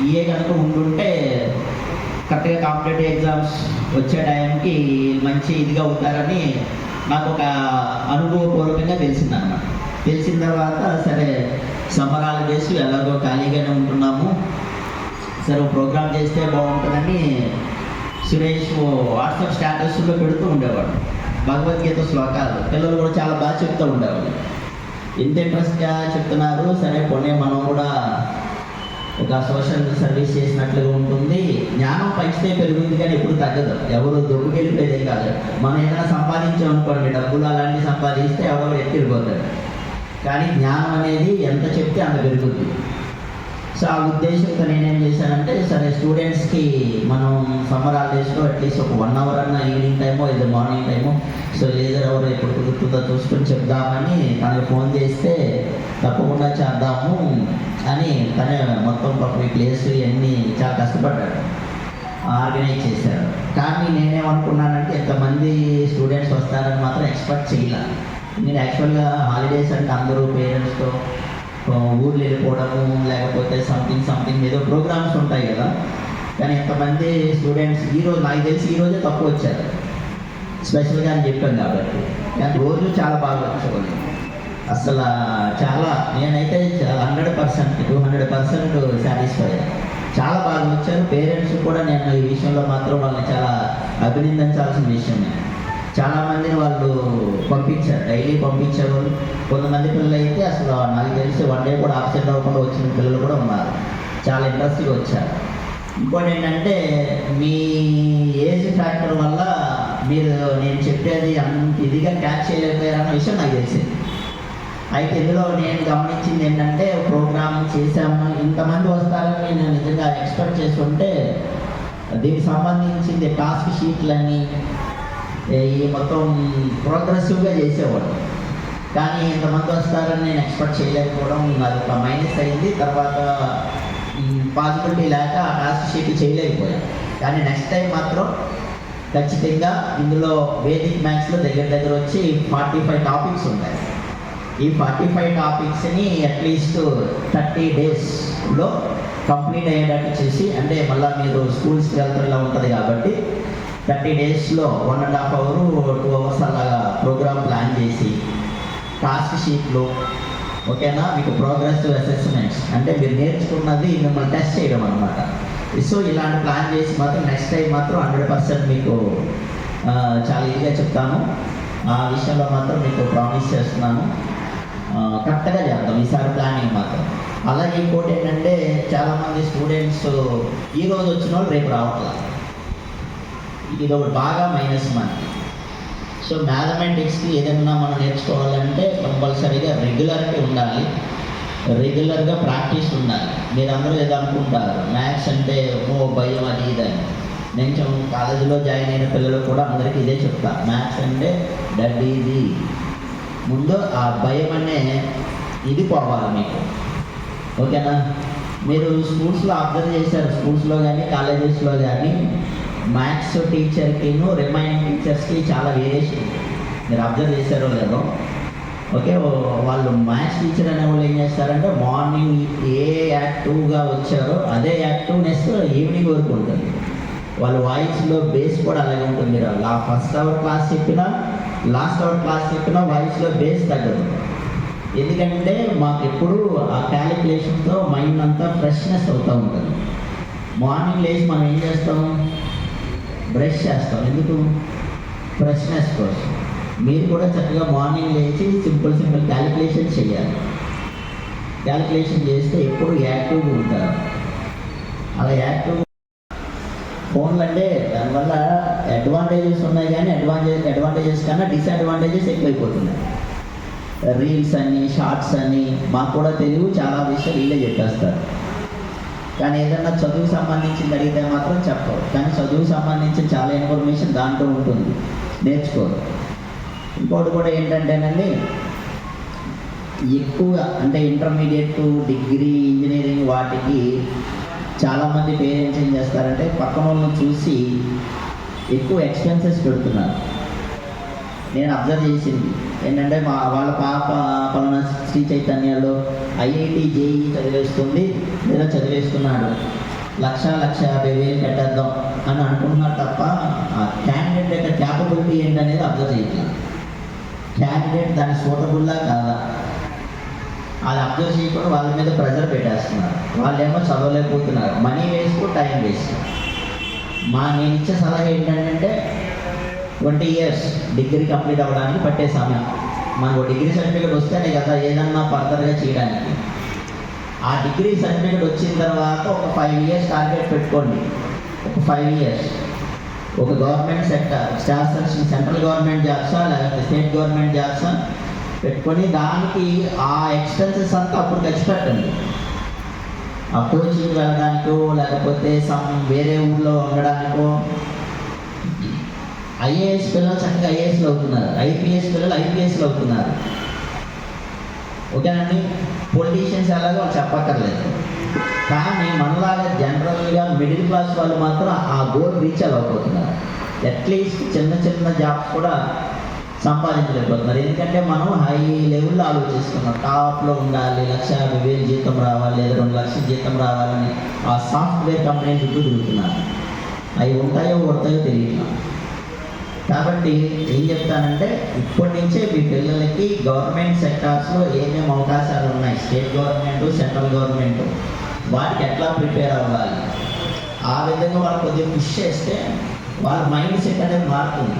ఇవే కనుక ఉండుంటే కరెక్ట్గా కాంపిటేటివ్ ఎగ్జామ్స్ వచ్చే టైంకి మంచి ఇదిగా అవుతారని నాకు ఒక అనుభవపూర్వకంగా తెలిసిందనమాట. తెలిసిన తర్వాత సరే సమ్మర్ హాలిడేస్ ఎలాగో ఖాళీగానే ఉంటున్నాము, సరే ప్రోగ్రామ్ చేస్తే బాగుంటుందని సురేష్ వాట్సాప్ స్టేటస్లో పెడుతూ ఉండేవాడు భగవద్గీత శ్లోకాలు. పిల్లలు కూడా చాలా బాగా చెప్తూ ఉండేవాళ్ళు. ఎంత ఇంట్రెస్ట్గా చెప్తున్నారు. సరే పోనీ మనం కూడా ఒక సోషల్ సర్వీస్ చేసినట్లుగా ఉంటుంది. జ్ఞానం పంచితే పెరుగుతుంది కానీ ఎప్పుడు తగ్గదు. ఎవరు దొరుకుకెళ్ళిపోయేదే కాదు. మనం ఏదైనా సంపాదించామనుకోండి, డబ్బులు అలాంటివి సంపాదిస్తే ఎవరో ఎత్తిరిపోతాడు. కానీ జ్ఞానం అనేది ఎంత చెప్తే అంత పెరుగుతుంది. సో ఆ ఉద్దేశంతో నేనేం చేశానంటే సరే స్టూడెంట్స్కి మనం సమ్మర్ హాలిడేస్లో అట్లీస్ట్ ఒక 1 అవర్ అన్న ఈవినింగ్ టైమో ఇది మార్నింగ్ టైమో సో లేజర్ అవర్ ఎప్పుడు కుదురుతుందో చూసుకొని చెప్దామని తనకు ఫోన్ చేస్తే తప్పకుండా చేద్దాము అని తనే మొత్తం ఈ ప్లేస్ ఇవన్నీ చాలా కష్టపడ్డాడు, ఆర్గనైజ్ చేశారు. కానీ నేనేమనుకున్నానంటే ఎంతమంది స్టూడెంట్స్ వస్తారని మాత్రం ఎక్స్పెక్ట్ చేయలేదు. నేను యాక్చువల్గా హాలిడేస్ అంటే అందరూ పేరెంట్స్తో ఊర్లు వెళ్ళిపోవడము లేకపోతే సంథింగ్ ఏదో ప్రోగ్రామ్స్ ఉంటాయి కదా. కానీ ఎంతమంది స్టూడెంట్స్ ఈరోజు నాకు తెలిసి ఈరోజే తక్కువ వచ్చారు, స్పెషల్గా అని చెప్పాను కాబట్టి. కానీ రోజు చాలా బాగా వచ్చేవాళ్ళు. అసలు చాలా నేనైతే 100% 200% సాటిస్ఫై. చాలా బాగా వచ్చారు. పేరెంట్స్ కూడా నేను ఈ విషయంలో మాత్రం వాళ్ళని చాలా అభినందించాల్సిన విషయమే. చాలామందిని వాళ్ళు పంపించారు, డైలీ పంపించేవాళ్ళు. కొంతమంది పిల్లలు అయితే అసలు నాకు తెలిసి 1 డే కూడా ఆబ్సెంట్ అవ్వకుండా వచ్చిన పిల్లలు కూడా ఉన్నారు. చాలా ఇంట్రెస్ట్గా వచ్చారు. ఇంకోటి ఏంటంటే మీ ఏజ్ ఫ్యాక్టర్ వల్ల మీరు నేను చెప్పేది అంత ఇదిగా క్యాచ్ చేయలేకపోయారన్న విషయం నాకు తెలిసింది. అయితే ఇందులో నేను గమనించింది ఏంటంటే ప్రోగ్రామ్ చేసాము, ఇంతమంది వస్తారని నేను నిజంగా ఎక్స్పెక్ట్ చేసుకుంటే దీనికి సంబంధించింది టాస్క్ షీట్లన్నీ ఈ మొత్తం ప్రోగ్రెసివ్గా చేసేవాడు. కానీ ఇంతమంది వస్తారని నేను ఎక్స్పెక్ట్ చేయలేకపోవడం అది ఒక మైనస్ అయింది. తర్వాత పాసిబిలిటీ లేక ఆ టాస్క్ షీట్ చేయలేకపోయాను. కానీ నెక్స్ట్ టైం మాత్రం ఖచ్చితంగా ఇందులో వేదిక్ మ్యాథ్స్లో దగ్గర వచ్చి 45 టాపిక్స్ ఉంటాయి. ఈ 45 టాపిక్స్ని అట్లీస్ట్ 30 డేస్లో కంప్లీట్ అయ్యేటట్టు చేసి, అంటే మళ్ళీ మీరు స్కూల్స్కి వెళ్తున్నా ఉంటుంది కాబట్టి 30 డేస్లో 1.5 hour 2 hours అలాగా ప్రోగ్రామ్ ప్లాన్ చేసి టాస్క్ షీట్లు ఓకేనా, మీకు ప్రోగ్రెసివ్ అసెస్మెంట్స్ అంటే మీరు నేర్చుకున్నది మిమ్మల్ని టెస్ట్ చేయడం అనమాట. సో ఇలాంటి ప్లాన్ చేసి మాత్రం నెక్స్ట్ టైం మాత్రం 100% మీకు చాలా ఇదిగా చెప్తాను. ఆ విషయంలో మాత్రం మీకు ప్రామిస్ చేస్తున్నాను, కరెక్ట్గా చేద్దాం ఈసారి ప్లానింగ్ మాత్రం. అలాగే ఇంకోటి ఏంటంటే చాలామంది స్టూడెంట్స్ ఈరోజు వచ్చిన వాళ్ళు రేపు రావట్లేదు. ఇది ఒకటి బాగా మైనస్ మనకి. సో మ్యాథమెటిక్స్కి ఏదైనా మనం నేర్చుకోవాలంటే కంపల్సరీగా రెగ్యులారిటీ ఉండాలి, రెగ్యులర్గా ప్రాక్టీస్ ఉండాలి. మీరు అందరూ ఏదో అనుకుంటారు మ్యాథ్స్ అంటే భయం అది ఇదని. నేను కాలేజీలో జాయిన్ అయిన పిల్లలు కూడా అందరికీ ఇదే చెప్తాను, మ్యాథ్స్ అంటే డడ్ ఈజీ. ముందు ఆ భయం అనే ఇది పోవాలి మీకు, ఓకేనా. మీరు స్కూల్స్లో అబ్జర్వ్ చేశారు, స్కూల్స్లో కానీ కాలేజెస్లో కానీ మ్యాథ్స్ టీచర్కిను రిమైనింగ్ టీచర్స్కి చాలా వేరియేషన్ ఉంది. మీరు అబ్జర్వ్ చేశారో లేదో. ఓకే, వాళ్ళు మ్యాథ్స్ టీచర్ అనే వాళ్ళు ఏం చేస్తారంటే మార్నింగ్ ఏ యాక్టివ్గా వచ్చారో అదే యాక్టివ్నెస్ ఈవినింగ్ వరకు ఉంటుంది. వాళ్ళ వాయిస్లో బేస్ కూడా అలాగే ఉంటుంది. మీరు ఫస్ట్ అవర్ క్లాస్ చెప్పినా లాస్ట్ అవర్ క్లాస్ చెప్పినా వాయిస్లో బేస్ తగ్గదు. ఎందుకంటే మాకు ఎప్పుడు ఆ క్యాలిక్యులేషన్తో మైండ్ అంతా ఫ్రెష్నెస్ అవుతూ ఉంటుంది. మార్నింగ్ లేచి మనం ఏం చేస్తాం, బ్రష్ చేస్తాం. ఎందుకు? ఫ్రెష్నెస్ కోసం. మీరు కూడా చక్కగా మార్నింగ్ లేచి సింపుల్ క్యాలిక్యులేషన్ చేయాలి. క్యాలిక్యులేషన్ చేస్తే ఎప్పుడు యాక్టివ్గా ఉంటారు. అలా యాక్టివ్ ఫోన్లు అంటే దానివల్ల అడ్వాంటేజెస్ ఉన్నాయి, కానీ అడ్వాంటేజెస్ కన్నా డిసడ్వాంటేజెస్ ఎక్కువైపోతున్నాయి. రీల్స్ అని షార్ట్స్ అని మాకు కూడా తెలియదు, చాలా విషయాలు వీళ్ళే చెప్పేస్తారు. కానీ ఏదన్నా చదువుకు సంబంధించింది అడిగితే మాత్రం చెప్పరు. కానీ చదువుకు సంబంధించిన చాలా ఇన్ఫర్మేషన్ దాంట్లో ఉంటుంది, నేర్చుకోరు. ఇంకోటి కూడా ఏంటంటేనండి, ఎక్కువగా అంటే ఇంటర్మీడియట్ డిగ్రీ ఇంజనీరింగ్ వాటికి చాలామంది పేరెంట్స్ ఏం చేస్తారంటే పక్కన వాళ్ళని చూసి ఎక్కువ ఎక్స్పెన్సెస్ పెడుతున్నారు. నేను అబ్జర్వ్ చేసింది ఏంటంటే వాళ్ళ పాప పలానా శ్రీ చైతన్యలో ఐఐటి జేఈ చదివేస్తుంది లేదా చదివేస్తున్నాడు, 1,50,000 కట్టేద్దాం అని అనుకుంటున్నారు తప్ప ఆ క్యాండిడేట్ యొక్క క్యాపబిలిటీ ఏంటనేది అబ్జర్వ్ చేయట్లేదు. క్యాండిడేట్ దాని సూటబుల్లా కాదా అది అబ్జర్వ్ చేయకుండా వాళ్ళ మీద ప్రెజర్ పెట్టేస్తున్నారు. వాళ్ళేమో చదవలేకపోతున్నారు, మనీ వేస్ట్, టైం వేస్ట్. నేను ఇచ్చే సలహా ఏంటంటే 20 years డిగ్రీ కంప్లీట్ అవ్వడానికి పట్టే సమయం. మనకు డిగ్రీ సర్టిఫికేట్ వస్తేనే కదా ఏదన్నా ఫర్దర్గా చేయడానికి. ఆ డిగ్రీ సర్టిఫికేట్ వచ్చిన తర్వాత ఒక 5 years టార్గెట్ పెట్టుకోండి. ఒక 5 years ఒక government staff selection, central government జాబ్సా లేకపోతే స్టేట్ గవర్నమెంట్ జాబ్సా పెట్టుకొని దానికి ఆ ఎక్స్పెన్సెస్ అంతా అప్పుడు ఖర్చు పెట్టండి. ఆ కోచింగ్ వెళ్ళడానికో లేకపోతే వేరే ఊళ్ళో ఉండడానికో. ఐఏఎస్ పిల్లలు చక్కగా ఐఏఎస్లో అవుతున్నారు, ఐపీఎస్ పిల్లలు ఐపీఎస్లో అవుతున్నారు, ఓకేనండి. పొలిటీషియన్స్ ఎలాగో వాళ్ళు చెప్పక్కర్లేదు. కానీ మనలాగా జనరల్గా మిడిల్ క్లాస్ వాళ్ళు మాత్రం ఆ గోల్ రీచ్ అవ్వకపోతున్నారు. అట్లీస్ట్ చిన్న జాబ్స్ కూడా సంపాదించలేకపోతున్నారు. ఎందుకంటే మనం హై లెవెల్లో ఆలోచిస్తున్నాం, టాప్లో ఉండాలి, 1,50,000 జీతం రావాలి లేదా 2 లక్షల జీతం రావాలని ఆ సాఫ్ట్వేర్ కంపెనీ చుట్టూ తిరుగుతున్నారు. అవి ఉంటాయో కొడతాయో తెలియట్లేదు. కాబట్టి ఏం చెప్తానంటే ఇప్పటి నుంచే మీ పిల్లలకి గవర్నమెంట్ సెక్టార్స్లో ఏమేమి అవకాశాలు ఉన్నాయి, స్టేట్ గవర్నమెంట్, సెంట్రల్ గవర్నమెంట్, వాటికి ఎట్లా ప్రిపేర్ అవ్వాలి, ఆ విధంగా వాళ్ళు కొద్దిగా పుష్ చేస్తే వాళ్ళ మైండ్ సెట్ అనేది మారుతుంది.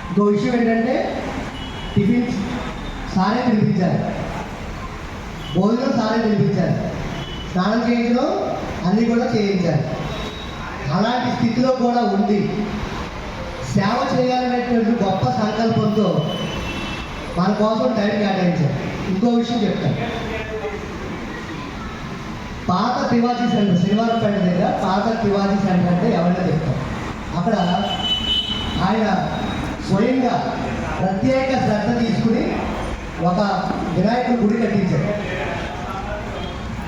ఇంకో విషయం ఏంటంటే టిఫిన్ సారే తినిపించాలి, భోజనం సారే తినిపించాలి, స్నానం చేయించడం అన్నీ కూడా చేయించాలి. అలాంటి స్థితిలో కూడా ఉండి సేవ చేయాలనేటువంటి గొప్ప సంకల్పంతో మన కోసం టైం కేటాయించారు. ఇంకో విషయం చెప్తాను. పాత తివాజీ సెంటర్, శ్రీవారంపేట దగ్గర పాత తివాజీ సెంటర్ అంటే ఎవరైనా చెప్తారు. అక్కడ ఆయన స్వయంగా ప్రత్యేక శ్రద్ధ తీసుకుని ఒక వినాయకుడి గుడి కట్టించారు.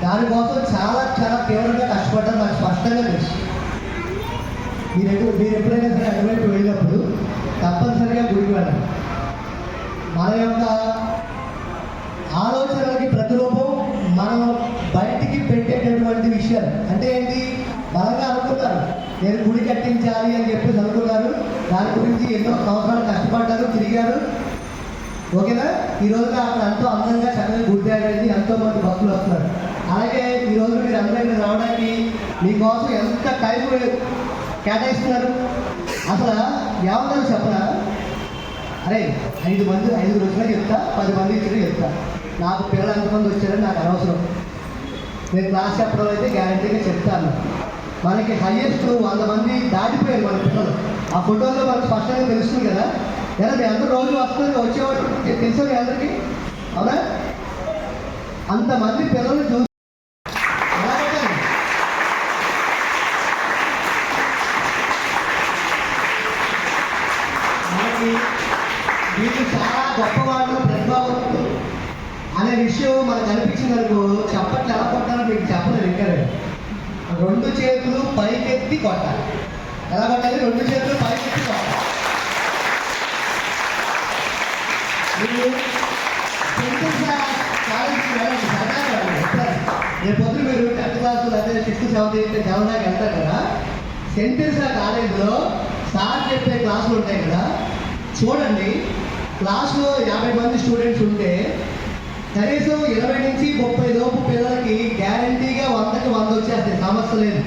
దానికోసం చాలా చాలా తీవ్రంగా కష్టపడ్డారు, నాకు స్పష్టంగా తెలుసు. మీరు ఎప్పుడైనా సరే అటువైపు వెళ్ళినప్పుడు తప్పనిసరిగా గుడికి వెళ్ళాలి. మన యొక్క ఆలోచనలకి ప్రతిరూపం మనం బయటికి పెట్టేటటువంటి విషయాలు. అంటే ఏంటి, బలంగా అనుకున్నారు, నేను గుడి కట్టించాలి అని చెప్పేసి అనుకున్నారు. దాని గురించి ఎన్నో సంవత్సరాలు కష్టపడ్డారు, తిరిగారు. ఓకేనా? ఈ రోజున అక్కడ ఎంతో అందంగా చక్కగా గుడి తయారైంది, ఎంతో మంది భక్తులు వస్తున్నారు. అలాగే ఈ రోజు మీరు అందరూ ఇక్కడ రావడానికి మీకోసం ఎంత టైం కేటాయిస్తున్నారు. అసలు ఏమన్నారు చెప్పరా? అరే 5 వచ్చినా చెప్తా, 10 మంది ఇచ్చినా చెప్తా. నాకు పిల్లలు ఎంతమంది వచ్చారని నాకు అనవసరం. నేను క్లాస్ చెప్పడం అయితే గ్యారంటీగా చెప్తాను. మనకి హైయెస్ట్ 100 మంది దాటిపోయారు మన పిల్లలు. ఆ ఫోటోలో మనకు స్పష్టంగా తెలుస్తుంది కదా. లేదా మీ అందరూ రోజు వస్తుంది, వచ్చేవాడు తెలుసు మీ అందరికీ, అవునా? అంతమంది పిల్లలు చూసి మనకి వీళ్ళు చాలా గొప్పవాళ్ళు, ప్రతిభావంతులు అనే విషయం మనకు అనిపించింది అనుకో, చప్పట్లు ఎలా కొట్టాలో మీకు చెప్పలేదు. ఇంకా 2 చేతులు పైకెత్తి కొట్టాలి. ఎలా కొట్టాలి? 2 చేతులు పైకెత్తి కొట్టాలి. మీరు రేపు పొద్దున మీరు 10th క్లాసు లేదా 6th 7th 8th 7 దాకా వెళ్తారు కదా. సెంటెన్సా కాలేజీలో సార్ చెప్పే క్లాసులు ఉంటాయి కదా, చూడండి. క్లాస్లో 50 మంది స్టూడెంట్స్ ఉంటే కనీసం 20 నుంచి 30 లోపు పిల్లలకి గ్యారంటీగా 100కి 100 వచ్చేస్తాయి, సమస్య లేదు.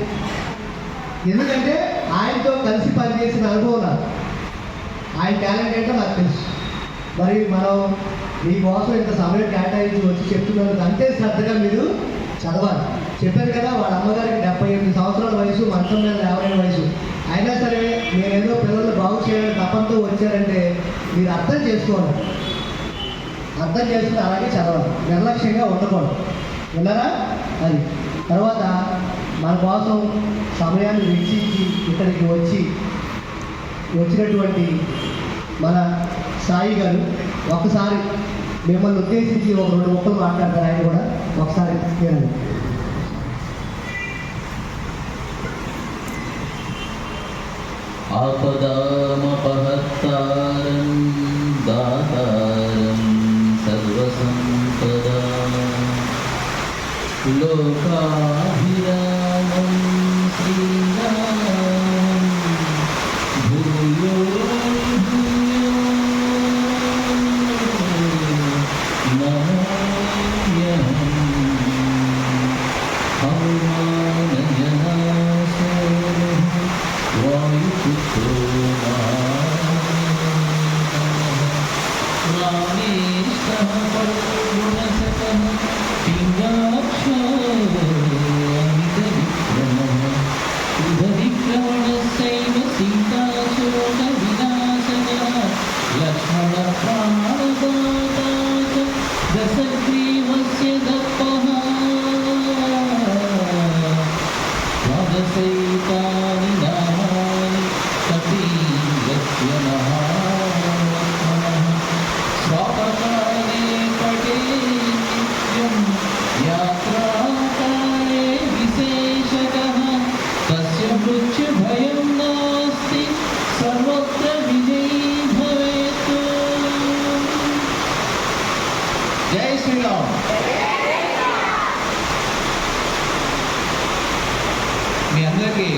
ఎందుకంటే ఆయనతో కలిసి పనిచేసిన అనుభవం నాకు, ఆయన టాలెంట్ ఏంటో నాకు తెలుసు. మరి మనం మీకోసం ఇంత సమయం కేటాయించి వచ్చి చెప్తున్నందుకు అంతే శ్రద్ధగా మీరు చదవాలి. చెప్పారు కదా, వాళ్ళ అమ్మగారికి 78 సంవత్సరాల వయసు, మంచం మీద లేవలేని వయసు. అయినా సరే నేనేదో పిల్లలు బాగు చేయాలని తపంతో వచ్చారంటే మీరు అర్థం చేసుకోవాలి. అర్థం చేసుకుని అలాగే చదవాలి, నిర్లక్ష్యంగా ఉండకూడదు. విన్నారా? అది తర్వాత మన కోసం సమయాన్ని వెచ్చించి ఇక్కడికి వచ్చినటువంటి మన సాయి గారు ఒకసారి మిమ్మల్ని ఉద్దేశించి ఒక 2 ముక్కలు మాట్లాడతారు. ఆయన కూడా ఒకసారి వినండి. ఆపదామపహర్తారం దాతారం సర్వసంపదా లోకాభిరామం శ్రీరామం భూయో భూయో నమామ్యహం హనుమానజనాసోః వాయుపుత్రో రామేశః పర్గుణశతః పింగాక్షో అమితవిక్రమः యుధవిక్రమణస్యైవ సీతాశోకవినాశనः లక్ష్మణప్రాణదాతా చ దశగ్రీవస్య దత్తః ద్వాదశైతాని నామాని కపీలస్య మహాత్మనః స్వాపకాలే పఠే నిత్యం యాత్రాకాలే విశేషతః తస్య మృత్యుభయం నాస్తి సర్వత్ర విజయీ భవేత్. జై శ్రీరామ్. మీ అందరికీ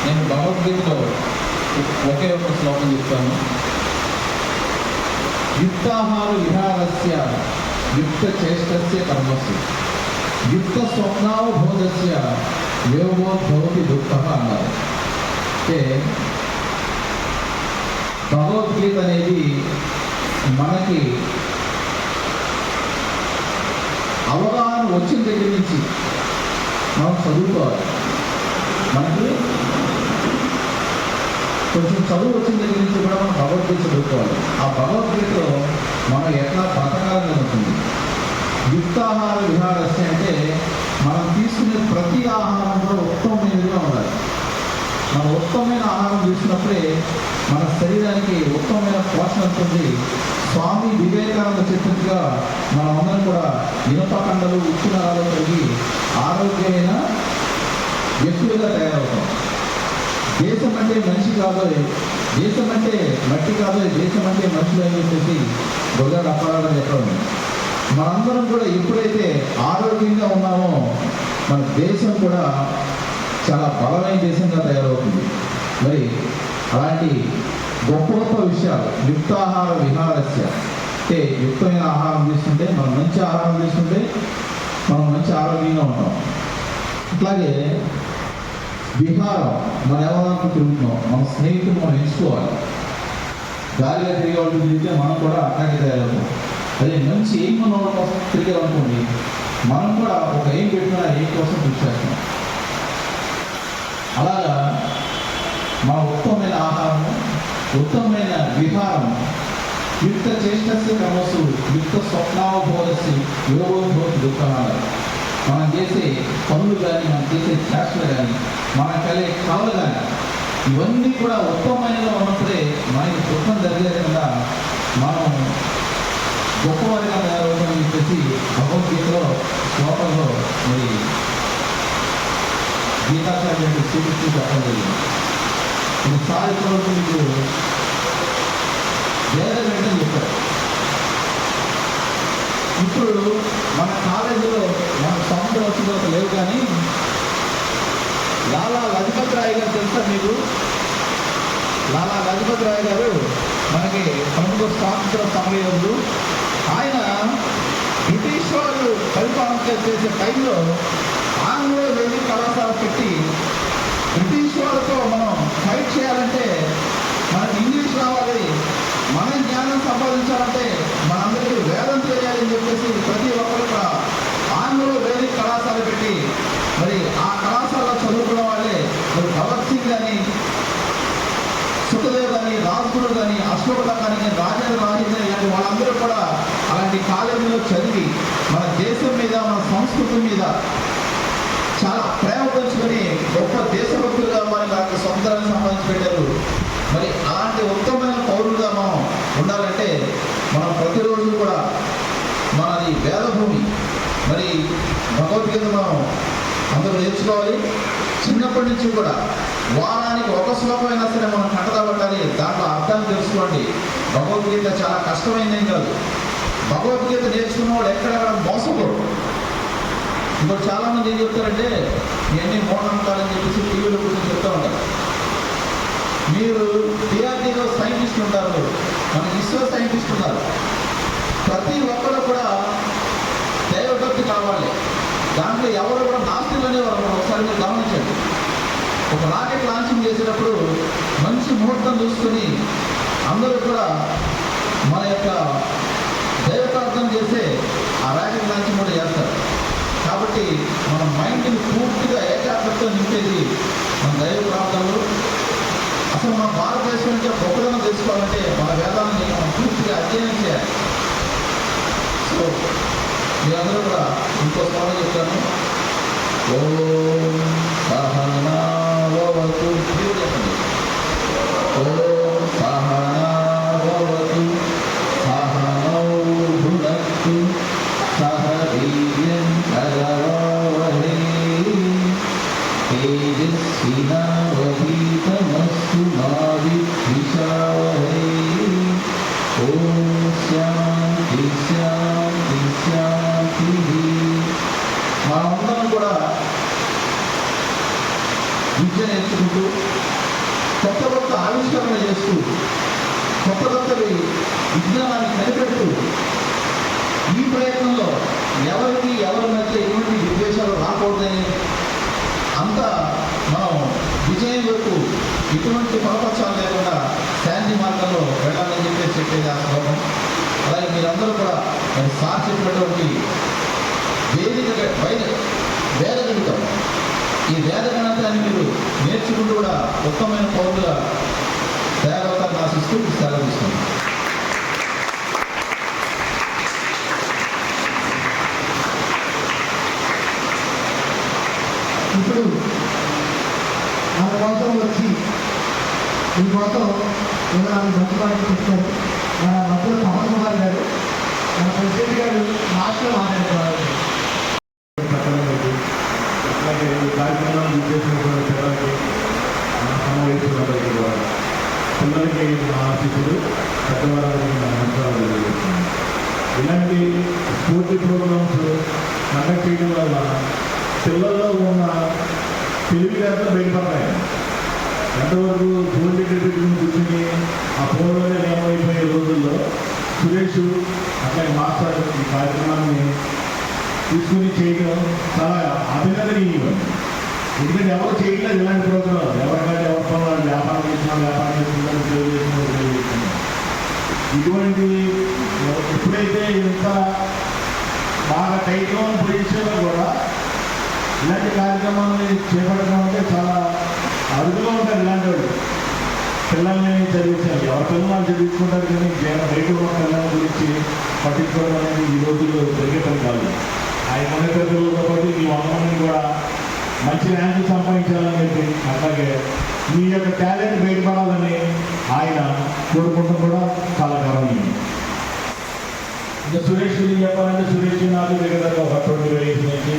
నేను భగవద్గీతలో ఒకే ఒక శ్లోకం చెప్తాను. యుక్తాహార విహారస్య యుక్త చేష్టస్య కర్మస్య యుక్త స్వప్నావబోధస్య యోగోద్భవతి దుఃఖః అన్నారు. అంటే భగవద్గీత అనేది మనకి అవగాహన వచ్చిన దగ్గర నుంచి మనం చదువుకోవాలి. మనకి కొంచెం చదువు వచ్చిన దగ్గర నుంచి కూడా మనం భగవద్గీత చదువుకోవాలి. ఆ భగవద్గీతలో మనం ఎట్లా బ్రతకాలని ఉంటుంది. యుక్తాహార విహారస్య అంటే మనం తీసుకునే ప్రతి ఆహారం కూడా ఉత్తమమైనదిగా ఉండాలి. మనం ఉత్తమమైన ఆహారం తీసుకున్నప్పుడే మన శరీరానికి ఉత్తమమైన పోషణ ఉంటుంది. స్వామి వివేకానంద చెప్పినట్టుగా మనం అందరం కూడా ఇనుప కండలు ఉప్పు నరాలు కలిగి ఆరోగ్యమైన వ్యక్తులుగా తయారవుతాం. దేశం అంటే మనిషి కాదో, దేశం అంటే మట్టి కాదో, దేశం అంటే మనుషులు అని చెప్పేసి గొర్రెలు అప్పాలని చెప్పడం. మనందరం కూడా ఎప్పుడైతే ఆరోగ్యంగా ఉన్నామో మన దేశం కూడా చాలా బలమైన దేశంగా తయారవుతుంది. మరి అలాంటి గొప్ప గొప్ప విషయాలు యుక్తాహార విహారస్య అంటే యుక్తమైన ఆహారం తీసుకుంటే, మనం మంచి ఆహారం తీసుకుంటే మనం మంచి ఆరోగ్యంగా ఉంటాం. అట్లాగే విహారం, మన ఎవరికి తిరుగుతున్నాం, మన స్నేహితులు మనం ఎంచుకోవాలి. గాలిగా తిరిగే వాళ్ళు తిరిగితే మనం కూడా అట్లాగే తయారవుతాం. అదే మంచి ఎయిమ్ ఉన్న వాళ్ళ కోసం తిరిగామనుకోండి, మనం కూడా ఒక ఎయిమ్ పెట్టిన ఎయిమ్ కోసం కృషి చేస్తాం. అలాగా మన ఉత్తమమైన ఆహారము, ఉత్తమమైన విహారం, యుక్త చేష్టస్య కర్మసు యుక్త స్వప్నావబోధస్సు యోగోద్భవతి దుఃఖాలు. మనం చేసే పనులు కానీ, మనం చేసే చేష్టలు కానీ, మనం కలిగే కళలు కానీ, ఇవన్నీ కూడా ఉత్తమమైనగా ఉన్నప్పుడే మనకి దుఃఖం జరిగేకుండా మనం గొప్పవారిగా తయారవుతామని చెప్పేసి భగవద్గీతలో శ్లోకంలో మరి గీతాచార్యుడు చూపిస్తూ చెప్పడం జరిగింది. ఇది సాధించవలసి మీకు వేద వెంటనే చెప్పారు. ఇప్పుడు మన కాలేజీలో మన సముద్ర వసతులు లేవు, కానీ లాలా లజపత్ రాయ్ గారు తెలుసా మీకు? లాలా లజపత్ రాయ్ గారు మనకి ప్రముఖ స్వాతంత్ర సమరయోధుడు. ఆయన బ్రిటిష్ వాళ్ళు పరిపాలన చేసే టైంలో ఆంగ్లో వెళ్ళి కళాశాల పెట్టి, బ్రిటిష్ వాళ్ళతో మనం ఫైట్ చేయాలంటే మనకి ఇంగ్లీష్ రావాలి, మన జ్ఞానం సంపాదించాలంటే మనందరికీ వేదం తెలియాలని చెప్పేసి ప్రతి ఒక్కరు కూడా ఆంగ్లో వేదిక కళాశాల పెట్టి, మరి ఆ కళాశాలలో చదువుకున్న వాళ్ళే మరి భగత్ సింగ్ కానీ, సుఖదేవ్ కానీ, రాజ్గురు కానీ, అశోక కానీ, రాజేంద్ర రాజేంద్ర ఇలాంటి వాళ్ళందరూ కూడా అలాంటి కాలేజీలో చదివి మన దేశం మీద, మన సంస్కృతి మీద చాలా ప్రేమ పంచుకొని గొప్ప దేశభక్తులుగా వారి నాకు సొంతాన్ని సంపాదించి పెట్టారు. మరి అలాంటి ఉత్తమమైన పౌరులుగా మనం ఉండాలంటే మనం ప్రతిరోజు కూడా మనది వేదభూమి, మరి భగవద్గీత మనం అందరూ నేర్చుకోవాలి. చిన్నప్పటి నుంచి కూడా వారానికి ఒక శ్లోకమైనా సరే మనం కంటతా పట్టాలి. దాంట్లో అర్థాన్ని తెలుసుకోండి. భగవద్గీత చాలా కష్టమైందేం కాదు. భగవద్గీత నేర్చుకున్న వాడు ఎక్కడెక్కడ మోసపోడు. ఇప్పుడు చాలామంది ఏం చెప్తారంటే ఇవన్నీ మూఢనమ్మకాలని చెప్పేసి టీవీలో కూర్చొని చెప్తూ ఉంటారు. మీరు టీఆర్డీలో సైంటిస్ట్ ఉంటారు, మనకి ఇస్రో సైంటిస్ట్ ఉన్నారు. ప్రతి ఒక్కరు కూడా దైవభక్తి కావాలి. దాంట్లో ఎవరు కూడా నాస్తికులు అనేవారు. ఒకసారి మీరు గమనించండి. ఒక రాకెట్ లాంచింగ్ చేసేటప్పుడు మంచి ముహూర్తం చూసుకొని అందరూ కూడా మన యొక్క దైవ ప్రార్థన చేసే ఆ రాకెట్ లాంచింగ్ కూడా చేస్తారు. కాబట్టి మన మైండ్ని పూర్తిగా ఏకాగ్రతతో నింపేది మన దైవ ప్రార్థనలు. అసలు మన భారతదేశం నుంచి గొప్పదనం తెలుసుకోవాలంటే మన వేదాలని మనం పూర్తిగా అధ్యయనం చేయాలి. సో మీరందరూ కూడా ఇంకో స్మరణ చెప్తాను. ఓం సహనా భవతు, చెప్పండి. ఓం సహనా భవతు సహనౌ భునక్తు సహ వీర్యం కరవావహై తేజస్వినావధీతమస్తు మా విద్విషావహై. ఓం శాంతి శాంతి శాంతి. మనమందరం కూడా విద్య నేర్చుకుంటూ కొత్త కొత్త ఆవిష్కరణ చేస్తూ కొత్త కొత్తవి విజ్ఞానాన్ని కనిపెడుతూ ఈ ప్రయత్నంలో ఎవరికి ఎవరి మధ్య ఎటువంటి విద్వేషాలు రాకూడదని అంతా మనం విజయం వైపు ఎటువంటి పొరపక్షాలు లేకుండా శాంతి మార్గంలో వెళ్ళాలని చెప్పేది ఆ శ్లోకం. అలాగే మీరందరూ కూడా మరి సార్ చెప్పినటువంటి వేద గణితం, ఈ వేద గణితాన్ని మీరు నేర్చుకుంటూ కూడా ఉత్తమమైన పౌరులుగా తెలియజేస్తూ సెలవు తీసుకుంటాం. ఇప్పుడు మన కోసం వచ్చి మీకోసం ఏమైనా మంచి మాటలు చెప్తారు మన మధ్యలో పవన్ కుమార్ గారు, మన ప్రెసిడెంట్ గారు మాటలు మాట్లాడుతున్నారు. అలాగే ఈ కార్యక్రమాన్ని చేసినటువంటి పిల్లలకి సమావేశంలో కూడా పిల్లలకి నా ఆశీస్సులు, పెద్దవాళ్ళకి నా నమస్కారాలు తెలియజేస్తున్నాను. ఇలాంటి స్పోర్ట్స్ ప్రోగ్రామ్స్ కండక్ట్ చేయడం వల్ల పిల్లల్లో ఉన్న తెలివితేటలు బయటపడతాయి. ఎంతవరకు ఫోన్ దగ్గర పెట్టుకుని కూర్చుని ఆ ఫోన్లోనే ఏమైపోయే రోజుల్లో సురేష్ అట్లాగే మాస్టర్ ఈ కార్యక్రమాన్ని తీసుకుని చేయడం చాలా అభినందనీయం. ఎందుకంటే ఎవరు చేయట్లేదు ఇలాంటి ప్రోగ్రాం. ఎవరికంటే ఎవరి పనులు వ్యాపారం చేస్తున్నారు సేవ చేస్తున్నారు. ఇటువంటి ఎప్పుడైతే ఇంత బాగా టైట్లో ఉన్న పొజిషన్లో కూడా ఇలాంటి కార్యక్రమాన్ని చేపట్టడం అంటే చాలా అరుదుగా ఉంటారు. ఇలాంటి వాళ్ళు పిల్లల్ని చదివించాలి. ఎవరి పిల్లలు వాళ్ళు చదివించుకుంటారు, కానీ బయట ఉన్న పిల్లల గురించి పట్టించుకోవడం అనేది ఈ రోజుల్లో జరిగే పని కాదు. ఆయన ఉన్న పిల్లలతో పాటు ఈ 100 మందిని కూడా మంచి ర్యాంకు సంపాదించాలని చెప్పి, అట్లాగే మీ యొక్క టాలెంట్ బయటపడాలని ఆయన కోరుకుంటాం కూడా చాలా గౌరవనీయం. ఇంకా సురేష్ గురించి చెప్పాలంటే సురేష్ నాకు దగ్గర ఒక 20 years నుంచి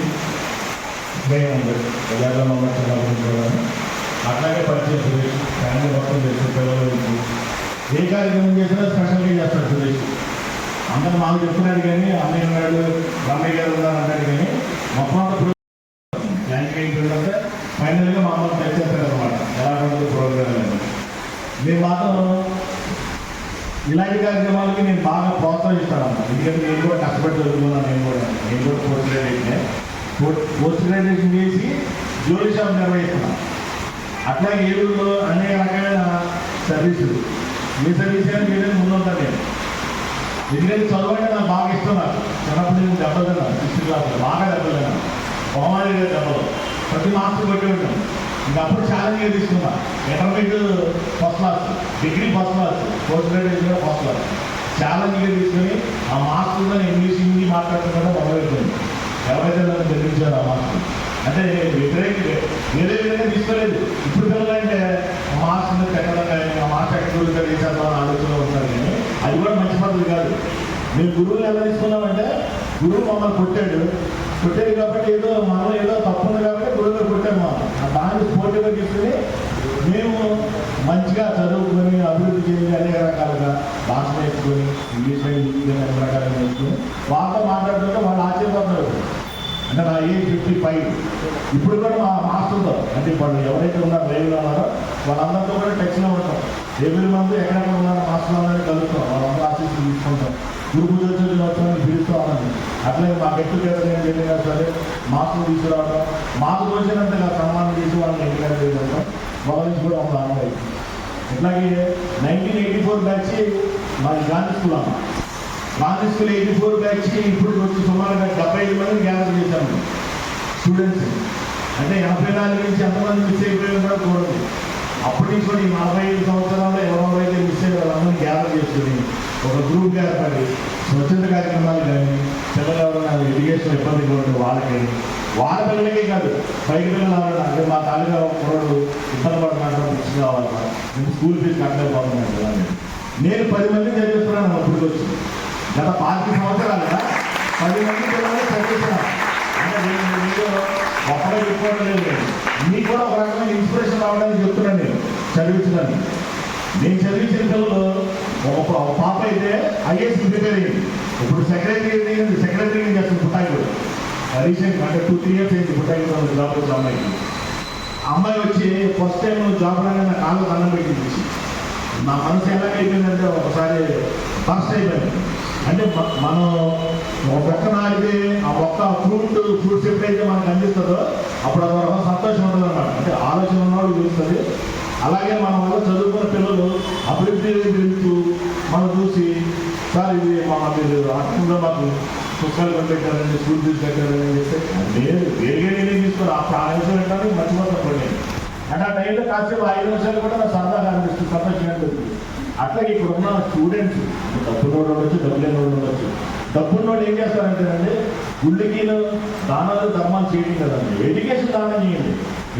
మేము అట్లాగే పరిచయం సురేష్. ఫ్యామిలీ మొత్తం చేసిన పిల్లల గురించి ఏ కార్యక్రమం చేసినా స్పెషల్గా చేస్తాడు సురేష్. అందరూ మాకు చెప్తున్నాడు కానీ అన్నయ్య ఉన్నాడు, రామయ్య గారు ఉన్నారు అన్నాడు, కానీ మొత్తం బ్యాంక్ ఏంటంటే ఫైనల్గా మమ్మల్ని తెచ్చేస్తారు అనమాట. ఎలా ఉంటుంది ప్రోగ్రామ్ అని. మేము మాత్రం ఇలాంటి కార్యక్రమాలకి నేను బాగా ప్రోత్సహిస్తాను అన్నమాట. ఎందుకంటే నేను కూడా కష్టపడి చదువుకున్నాను. నేను కూడా పోస్ట్ గ్రాడ్యుయేషన్ చేసి జ్యువెలరీ షాప్ నిర్వహిస్తున్నాను. అట్లాగే ఏలూరులో అనేక రకమైన సర్వీసులు, ఏ సర్వీస్ అయినా చేయడానికి ముందుంటాను నేను. ఎందుకంటే చదువు అంటే నాకు బాగా ఇష్టం. నాకు చిన్నప్పుడు నేను దెబ్బలు తిన్నాను. 6th క్లాస్లో బాగా దెబ్బలు తిన్నాను. బహుమాని దెబ్బలు ప్రతి మార్క్స్ కొట్టి ఉంటాను. ఇంకా అప్పుడు ఛాలెంజ్గా తీసుకున్నా. Intermediate first class, degree first class, post graduation కూడా ఫస్ట్ క్లాస్ ఛాలెంజ్గా తీసుకుని ఆ మార్క్స్లో ఇంగ్లీష్ హిందీ మాట్లాడుతుంటే మొదలైపోయింది. ఎవరైతే నన్ను గెలిపించారు ఆ మార్క్స్ అంటే వేరే విధంగా తీసుకోలేదు. ఇప్పుడు పిల్లలంటే మార్క్స్ పెట్టడం కానీ ఆ మార్క్స్ ఎక్కడ చేసేద్దాం అని ఆలోచనలో ఉంటారు. కానీ అది కూడా మంచి పద్ధతి కాదు. మేము గురువులు ఎలా తీసుకున్నామంటే గురువు మమ్మల్ని కొట్టాడు కాబట్టి ఏదో మనం ఏదో తప్పు ఉంది కాబట్టి గురువుగా కొట్టాము. దాన్ని స్పోర్టివ్గా తీసుకుని మేము మంచిగా చదువుకొని అభివృద్ధి చేసి అనేక రకాలుగా భాష నేర్చుకొని ఇంగ్లీష్ హిందీ అనేక రకాలుగా నేర్చుకొని వాళ్ళతో మాట్లాడుతుంటే వాళ్ళు ఆశ్చర్యపోతున్నారు. అంటే నా ఏజ్ 55. ఇప్పుడు కూడా మా మాస్టర్తో అంటే వాళ్ళు ఎవరైతే ఉన్నారో లైవ్లో ఉన్నారో వాళ్ళందరితో కూడా టచ్లో ఉంటాం. ఎవ్రీ మంత్ ఎక్కడెక్కడ ఉన్నారో మాస్టర్లు అందరినీ కలుస్తాం. వాళ్ళందరూ ఆశీస్సులు తీసుకుంటాం. గురు పూజోత్సవాన్ని పిలుస్తూ ఉన్నాను. అట్లాగే మా గెట్టు గెదర్ వెళ్ళినా సరే మాస్కులు తీసుకురావడం, మాకు రోజునంతగా సన్మానం చేసి వాళ్ళని ఇంటికాడ చేయడం వాళ్ళకి కూడా ఒక అనుభవం. ఇట్లాగే 1984 బ్యాచ్ మాది గాంధీ స్కూల్ అమ్మ. గాంధీ స్కూల్ 84 బ్యాచ్ ఇప్పుడు వచ్చి సుమారుగా 75 మందిని గ్యాదర్ చేశాము స్టూడెంట్స్. అంటే 84 నుంచి ఎంతమంది మిస్ అయిపోయారు కూడా చూడండి. అప్పటి నుంచి కూడా ఈ 45 సంవత్సరాల్లో ఎవరైతే మిస్ అయ్యే వాళ్ళందరినీ గ్యాదర్ చేసుకుని ఒక గ్రూప్ ఏర్పడి స్వచ్ఛంద కార్యక్రమాలు కానీ పిల్లలు ఎవరైనా ఎడ్యుకేషన్ ఇబ్బంది ఉంటే వాళ్ళకి వాళ్ళ పిల్లలకే కాదు బయట పిల్లలు ఎవరైనా అంటే మా తాలిగా కుర్రాడు ఇబ్బంది పడుతున్నాడు బుక్స్ కావాలి, నేను స్కూల్ ఫీజు కట్టలేకపోతున్నాను కదా. నేను 10 మందిని చదివిస్తున్నాను. అప్పటికి వచ్చి గత 5 సంవత్సరాలుగా 10 మంది పిల్లలు చదివిస్తున్నాను. అంటే నేను ఒక్కడే చెప్పుకోవడం లేదు. మీకు కూడా ఒక రకమైన ఇన్స్పిరేషన్ రావడానికి చెప్తున్నాను. నేను చదివించడానికి నేను చదివించిన పిల్లలు ఒక పాప అయితే ఐఏఎస్ ప్రిపేర్ అయ్యింది. ఇప్పుడు సెక్రటరీ చేస్తుంది పుట్టాయిలో. రీసెంట్ అంటే 2-3 years అయింది పుట్టాయిలో జాబ్ వచ్చి అమ్మాయికి. అమ్మాయి వచ్చి ఫస్ట్ టైం జాబ్ రాగానే నా కాళ్ళు దండం పెట్టింది. నా మనసు ఎలాగైపోయిందంటే ఒకసారి ఫస్ట్ అయిపోయింది. అంటే మనం ఒక మొక్క నాటితే ఆ మొక్క ఫ్రూట్స్ ఎప్పుడైతే మనకు అందిస్తుందో అప్పుడు అది ఒక సంతోషం ఉంటుంది అన్నమాట. అంటే ఆలోచన ఉన్నవాళ్ళు చూస్తుంది. అలాగే మన వల్ల చదువుకున్న పిల్లలు అభివృద్ధి పెరుగుతూ మనం చూసి సార్ ఇది మీరు ఆటంగా మాకు పుస్తకాలు కొనిపెట్టారని స్కూల్ ఫీజు కట్టారని చెప్తే నేను వేరుగా నేనే తీసుకుని అప్పుడు ఆ విషయం ఏంటంటే మర్చిపోతాను. అంటే ఆ టైంలో కాసేపు 5 నిమిషాలు కూడా నాకు సరదాగా అనిపిస్తుంది, సంతోషంగా. అట్లా ఇక్కడ ఉన్న స్టూడెంట్స్ డబ్బున్నోడు ఉండొచ్చు, డబ్బు లేనోడు ఉండొచ్చు. డబ్బున్నోడు ఏం చేస్తారంటేనండి, గుళ్ళకి దానాలు ధర్మాలు చేయడం కదండి, ఎడ్యుకేషన్ దానం చేయండి.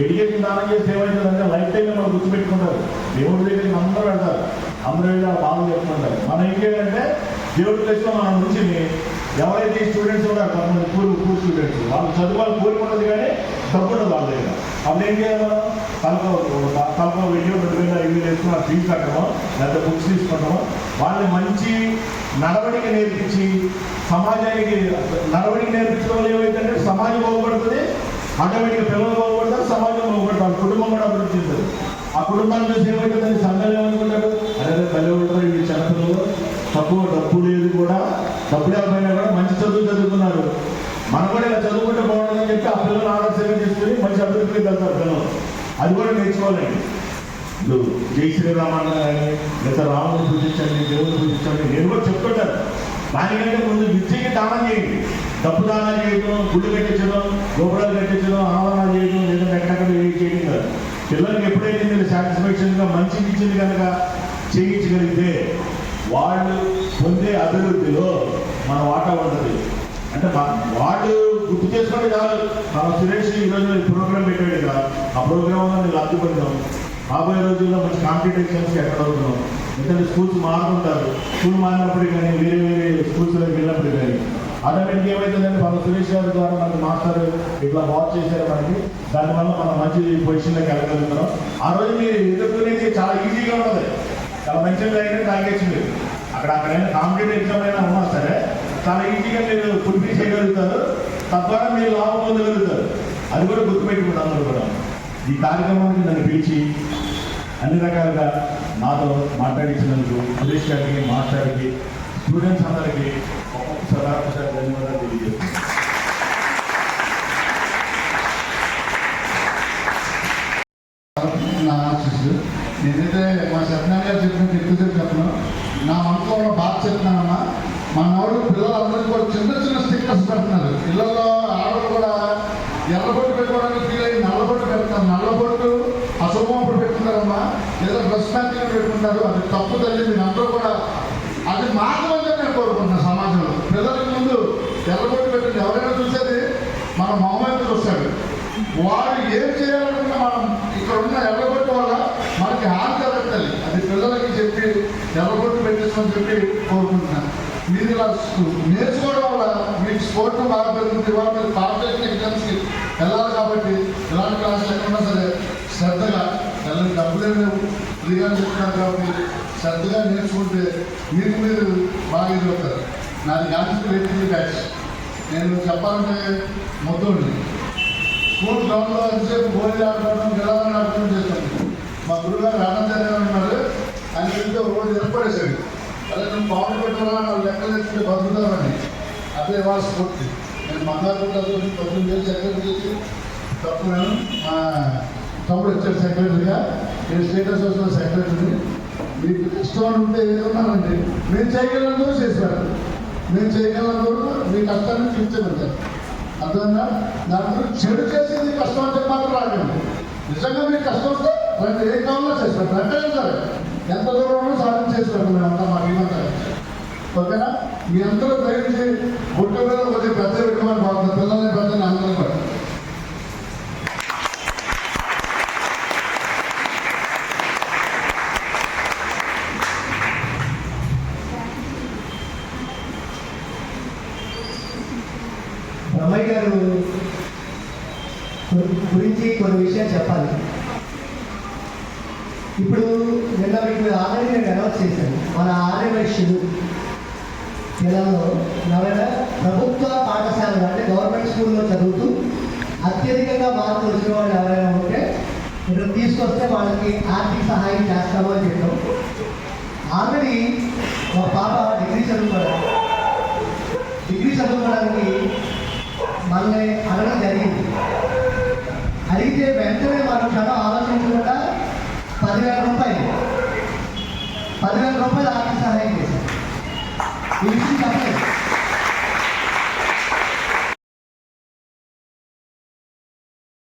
ఎడ్యుకేషన్ దానం చేస్తే ఏమవుతుందంటే లైఫ్ టైం మనం గుర్తుపెట్టుకుంటారు. దేవుడి దగ్గరికి అందరూ వెళ్తారు, అందరూ వెళ్ళి బాధలు చెప్పుకుంటారు. మనం ఏం చేయాలంటే దేవుడి ప్లేస్లో మనం నుంచి ఎవరైతే స్టూడెంట్స్ ఉన్నారో కొంతమంది పూర్ స్టూడెంట్స్, వాళ్ళు చదువుకోవాలి కోరుకుంటుంది కానీ డబ్బు ఉండదు వాళ్ళ దగ్గర. అప్పుడు ఏం చేయాలి, మనం తలకో 1000, 2000, 5000 వేసుకుని ఫీజు కట్టడం, లేకపోతే బుక్స్ తీసుకుంటాం. వాళ్ళని మంచి నడవడిక నేర్పించి సమాజానికి నడవడిక నేర్పించడం వల్ల ఏమైందంటే సమాజం బాగుపడుతుంది, ఆటోమేటిక్గా పిల్లలు బాగుపడతారు, సమాజం బాగుపడతారు, కుటుంబం కూడా అభివృద్ధి చెందుతుంది. ఆ కుటుంబాన్ని చూసి ఏమైతుందని సంఘాలు ఏమనుకుంటారు, అదే తల్లి ఉంటారు, ఈ చిన్నపిల్లలు తక్కువ డబ్బు లేదు కూడా, డబ్బు లేకపోయినా కూడా మంచి చదువు చదువుకున్నారు, మనం కూడా ఇలా చదువుకుంటే బాగుంటుందని చెప్పి ఆ పిల్లలు ఆదర్శంగా చేసుకుని మంచి అభివృద్ధికి వెళ్తారు పిల్లలు. అది కూడా నేర్చుకోవాలండి. ఇప్పుడు జై శ్రీరామన్న కానీ లేదా రాముని పూజించండి, దేవుని పూజించండి నేను కూడా చెప్తుంటాను. దానికంటే ముందు విద్యకి దానం చేయండి. డబ్బు దానం చేయడం, గుళ్ళు కట్టించడం, గోపురాలు కట్టించడం, ఆవరణాలు చేయడం, లేదా ఎక్కడెక్కడ చేయడం కాదు. పిల్లలకి ఎప్పుడైతే మీరు సాటిస్ఫాక్షన్గా మంచి విద్యని కనుక చేయించగలిగితే వాళ్ళు పొందే అభివృద్ధిలో మన వాటా ఉంటుంది. అంటే వాళ్ళు గుర్తు చేసుకుంటే చాలు. మన సురేష్ ఈరోజు ప్రోగ్రామ్ పెట్టాడు కదా, ఆ ప్రోగ్రామ్ నేను అడ్డుపడతాం. రాబోయే రోజుల్లో మంచి కాంపిటేటివ్ ఎగ్జామ్స్కి ఎక్కడ అవుతున్నాం, ఎందుకంటే స్కూల్స్ మారుతుంటారు. స్కూల్ మారినప్పుడు కానీ వేరే వేరే స్కూల్స్లోకి వెళ్ళినప్పుడు కానీ ఆటోమేటిక్గా ఏమవుతుందంటే మన సురేష్ గారి ద్వారా మనకి మాస్టర్ ఇట్లా వాచ్ చేశారు మనకి, దానివల్ల మనం మంచి పొజిషన్లోకి వెళ్ళగలుగుతున్నాం. ఆ రోజు మీరు ఎదుర్కొనేది చాలా ఈజీగా ఉంటుంది, చాలా మంచిగా అయినా తాగేచ్చు. మీరు అక్కడైనా కాంపిటేటివ్ ఎగ్జామ్ అయినా ఉన్నా సరే చాలా ఈజీగా మీరు ఫుల్ఫిల్ చేయగలుగుతారు, తద్వారా మీరు లాభం పొందగలుగుతారు. అది కూడా గుర్తుపెట్టుకుంటాం అందరూ కూడా. ఈ కార్యక్రమానికి నన్ను పిలిచి అన్ని రకాలుగా నాతో మాట్లాడించినందుకు సురేష్ గారికి, మాస్టర్కి, స్టూడెంట్స్ అందరికీ ఒక్కొక్కసారి ధన్యవాదాలు తెలియజేస్తున్నాను. నా ఆశిస్సు నేనైతే మా సత్యనారాయణ గారు చెప్పినట్టు ఎక్కువసేపు చెప్పను, నా మనసులో ఉన్న బాధ చెప్తున్నానమ్మా. మనవాడు పిల్లలందరికీ కూడా చిన్న చిన్న స్టిక్కర్స్ పెడుతున్నారు. పిల్లల్లో ఆడవాళ్ళు కూడా ఎర్రబొట్టు పెట్టుకోవడానికి ఫీల్ అయ్యి నల్లబొట్టు పెడతారు. నల్లబొట్టు అశుభమప్పుడు పెట్టుకుంటారమ్మా, లేదా డ్రెస్ మ్యాచింగ్ పెట్టుకుంటారు. అది తప్పు తల్లి, మీరు అందరూ కూడా అది మాత్రమే నేను కోరుకుంటున్నాను. సమాజంలో పిల్లలకి ముందు ఎర్రబొట్టు పెట్టండి. ఎవరైనా చూసేది మన మొహమ్మద్ చూస్తాడు, వాడు ఏం చేయాలనుకున్నా మనం ఇక్కడ ఉన్న ఎర్రబొట్టు వల్ల మనకి హాని జరుగుతుంది. అది పిల్లలకి చెప్పి ఎర్రబొట్టు పెట్టేసుకొని చెప్పి కోరుకుంటున్నాను. మీరు ఇలా నేర్చుకోవడం వల్ల మీకు స్పోర్ట్స్ బాగా పెరుగుతుంది. ఇవాళ మీరు కాంపిటేటివ్ ఎగ్జామ్స్కి వెళ్ళాలి కాబట్టి ఇలాంటి క్లాసులు ఎక్కడున్నా సరే శ్రద్ధగా పిల్లలకి డబ్బులే లేవు, ఫ్రీగా చెప్తున్నారు కాబట్టి శ్రద్ధగా నేర్చుకుంటే మీకు మీరు బాగా ఎదుగుతారు. నాది గాంధీ వెయిటింగ్ బ్యాచ్. నేను చెప్పాలంటే మొత్తం స్కూల్ గ్రౌండ్లో ఎంతసేపు గోళీలు ఆడుకోవడం, గెలవాలని ఆడుకోవడం చేస్తాను. మా గురుగారు ఆనంద్ ఉన్నారు, ఆయన వెళ్తే రోజు ఏర్పడేశాడు. అదే నువ్వు పవన్ పెట్టాలా, వాళ్ళు లెక్కలు వేసుకుంటే బతుకుతామని. అదే వాళ్ళ స్ఫూర్తి. నేను మంగారుకుంటా 19,000 సెక్రటరీ చేసి తప్పు నేను మా తమ్ముడు వచ్చాడు సెక్రటరీగా, నేను స్టేట్ అసోసియేషన్ సెక్రటరీ. మీకు ఇష్టం ఉంటే ఏదున్నానండి, మేము చేయగలంతో చేశారు, మేము చేయగలంతో మీ కష్టాన్ని తీర్చబెట్టారు. అర్థమైనా? దాని గురించి చెడు చేసేది కష్టం అంటే మాత్రం రాకండి. నిజంగా మీకు కష్టం వస్తే రెండు ఏ కాలంలో చేస్తారు, వెంటనే సరే ఎంత దూరంలో సాధన చేస్తారు. మేమంతా మా టీమంతా ఓకేనా? మీ అందరూ దయచేసి బుట్టు మీద కొద్దిగా పెద్ద పెట్టుకోమని బాగుంది. పిల్లల్ని పెద్దని అందరూ కూడా రమయ్య గారు గురించి కొన్ని విషయాలు చెప్పాలి. ఇప్పుడు నిన్న మీకు ఆల్రెడీ నేను అనౌన్స్ చేశాను, మన ఆర్యవైశ్యులు జిల్లాలో ఎవరైనా ప్రభుత్వ పాఠశాలలు అంటే గవర్నమెంట్ స్కూల్లో చదువుతూ అత్యధికంగా మార్కులు వచ్చిన వాళ్ళు ఎవరైనా ఉంటే ఇక్కడ తీసుకొస్తే వాళ్ళకి ఆర్థిక సహాయం చేస్తాము అని చెప్పాం. ఆల్రెడీ మా పాప డిగ్రీ చదువుకోవడానికి మనల్ని అడగడం జరిగింది. అడిగితే వెంటనే మనం చాలా ఆలోచించకుండా 10,000 రూపాయలు ఆర్థిక సహాయం చేశారు. ఈ విషయం చెప్పలేదు.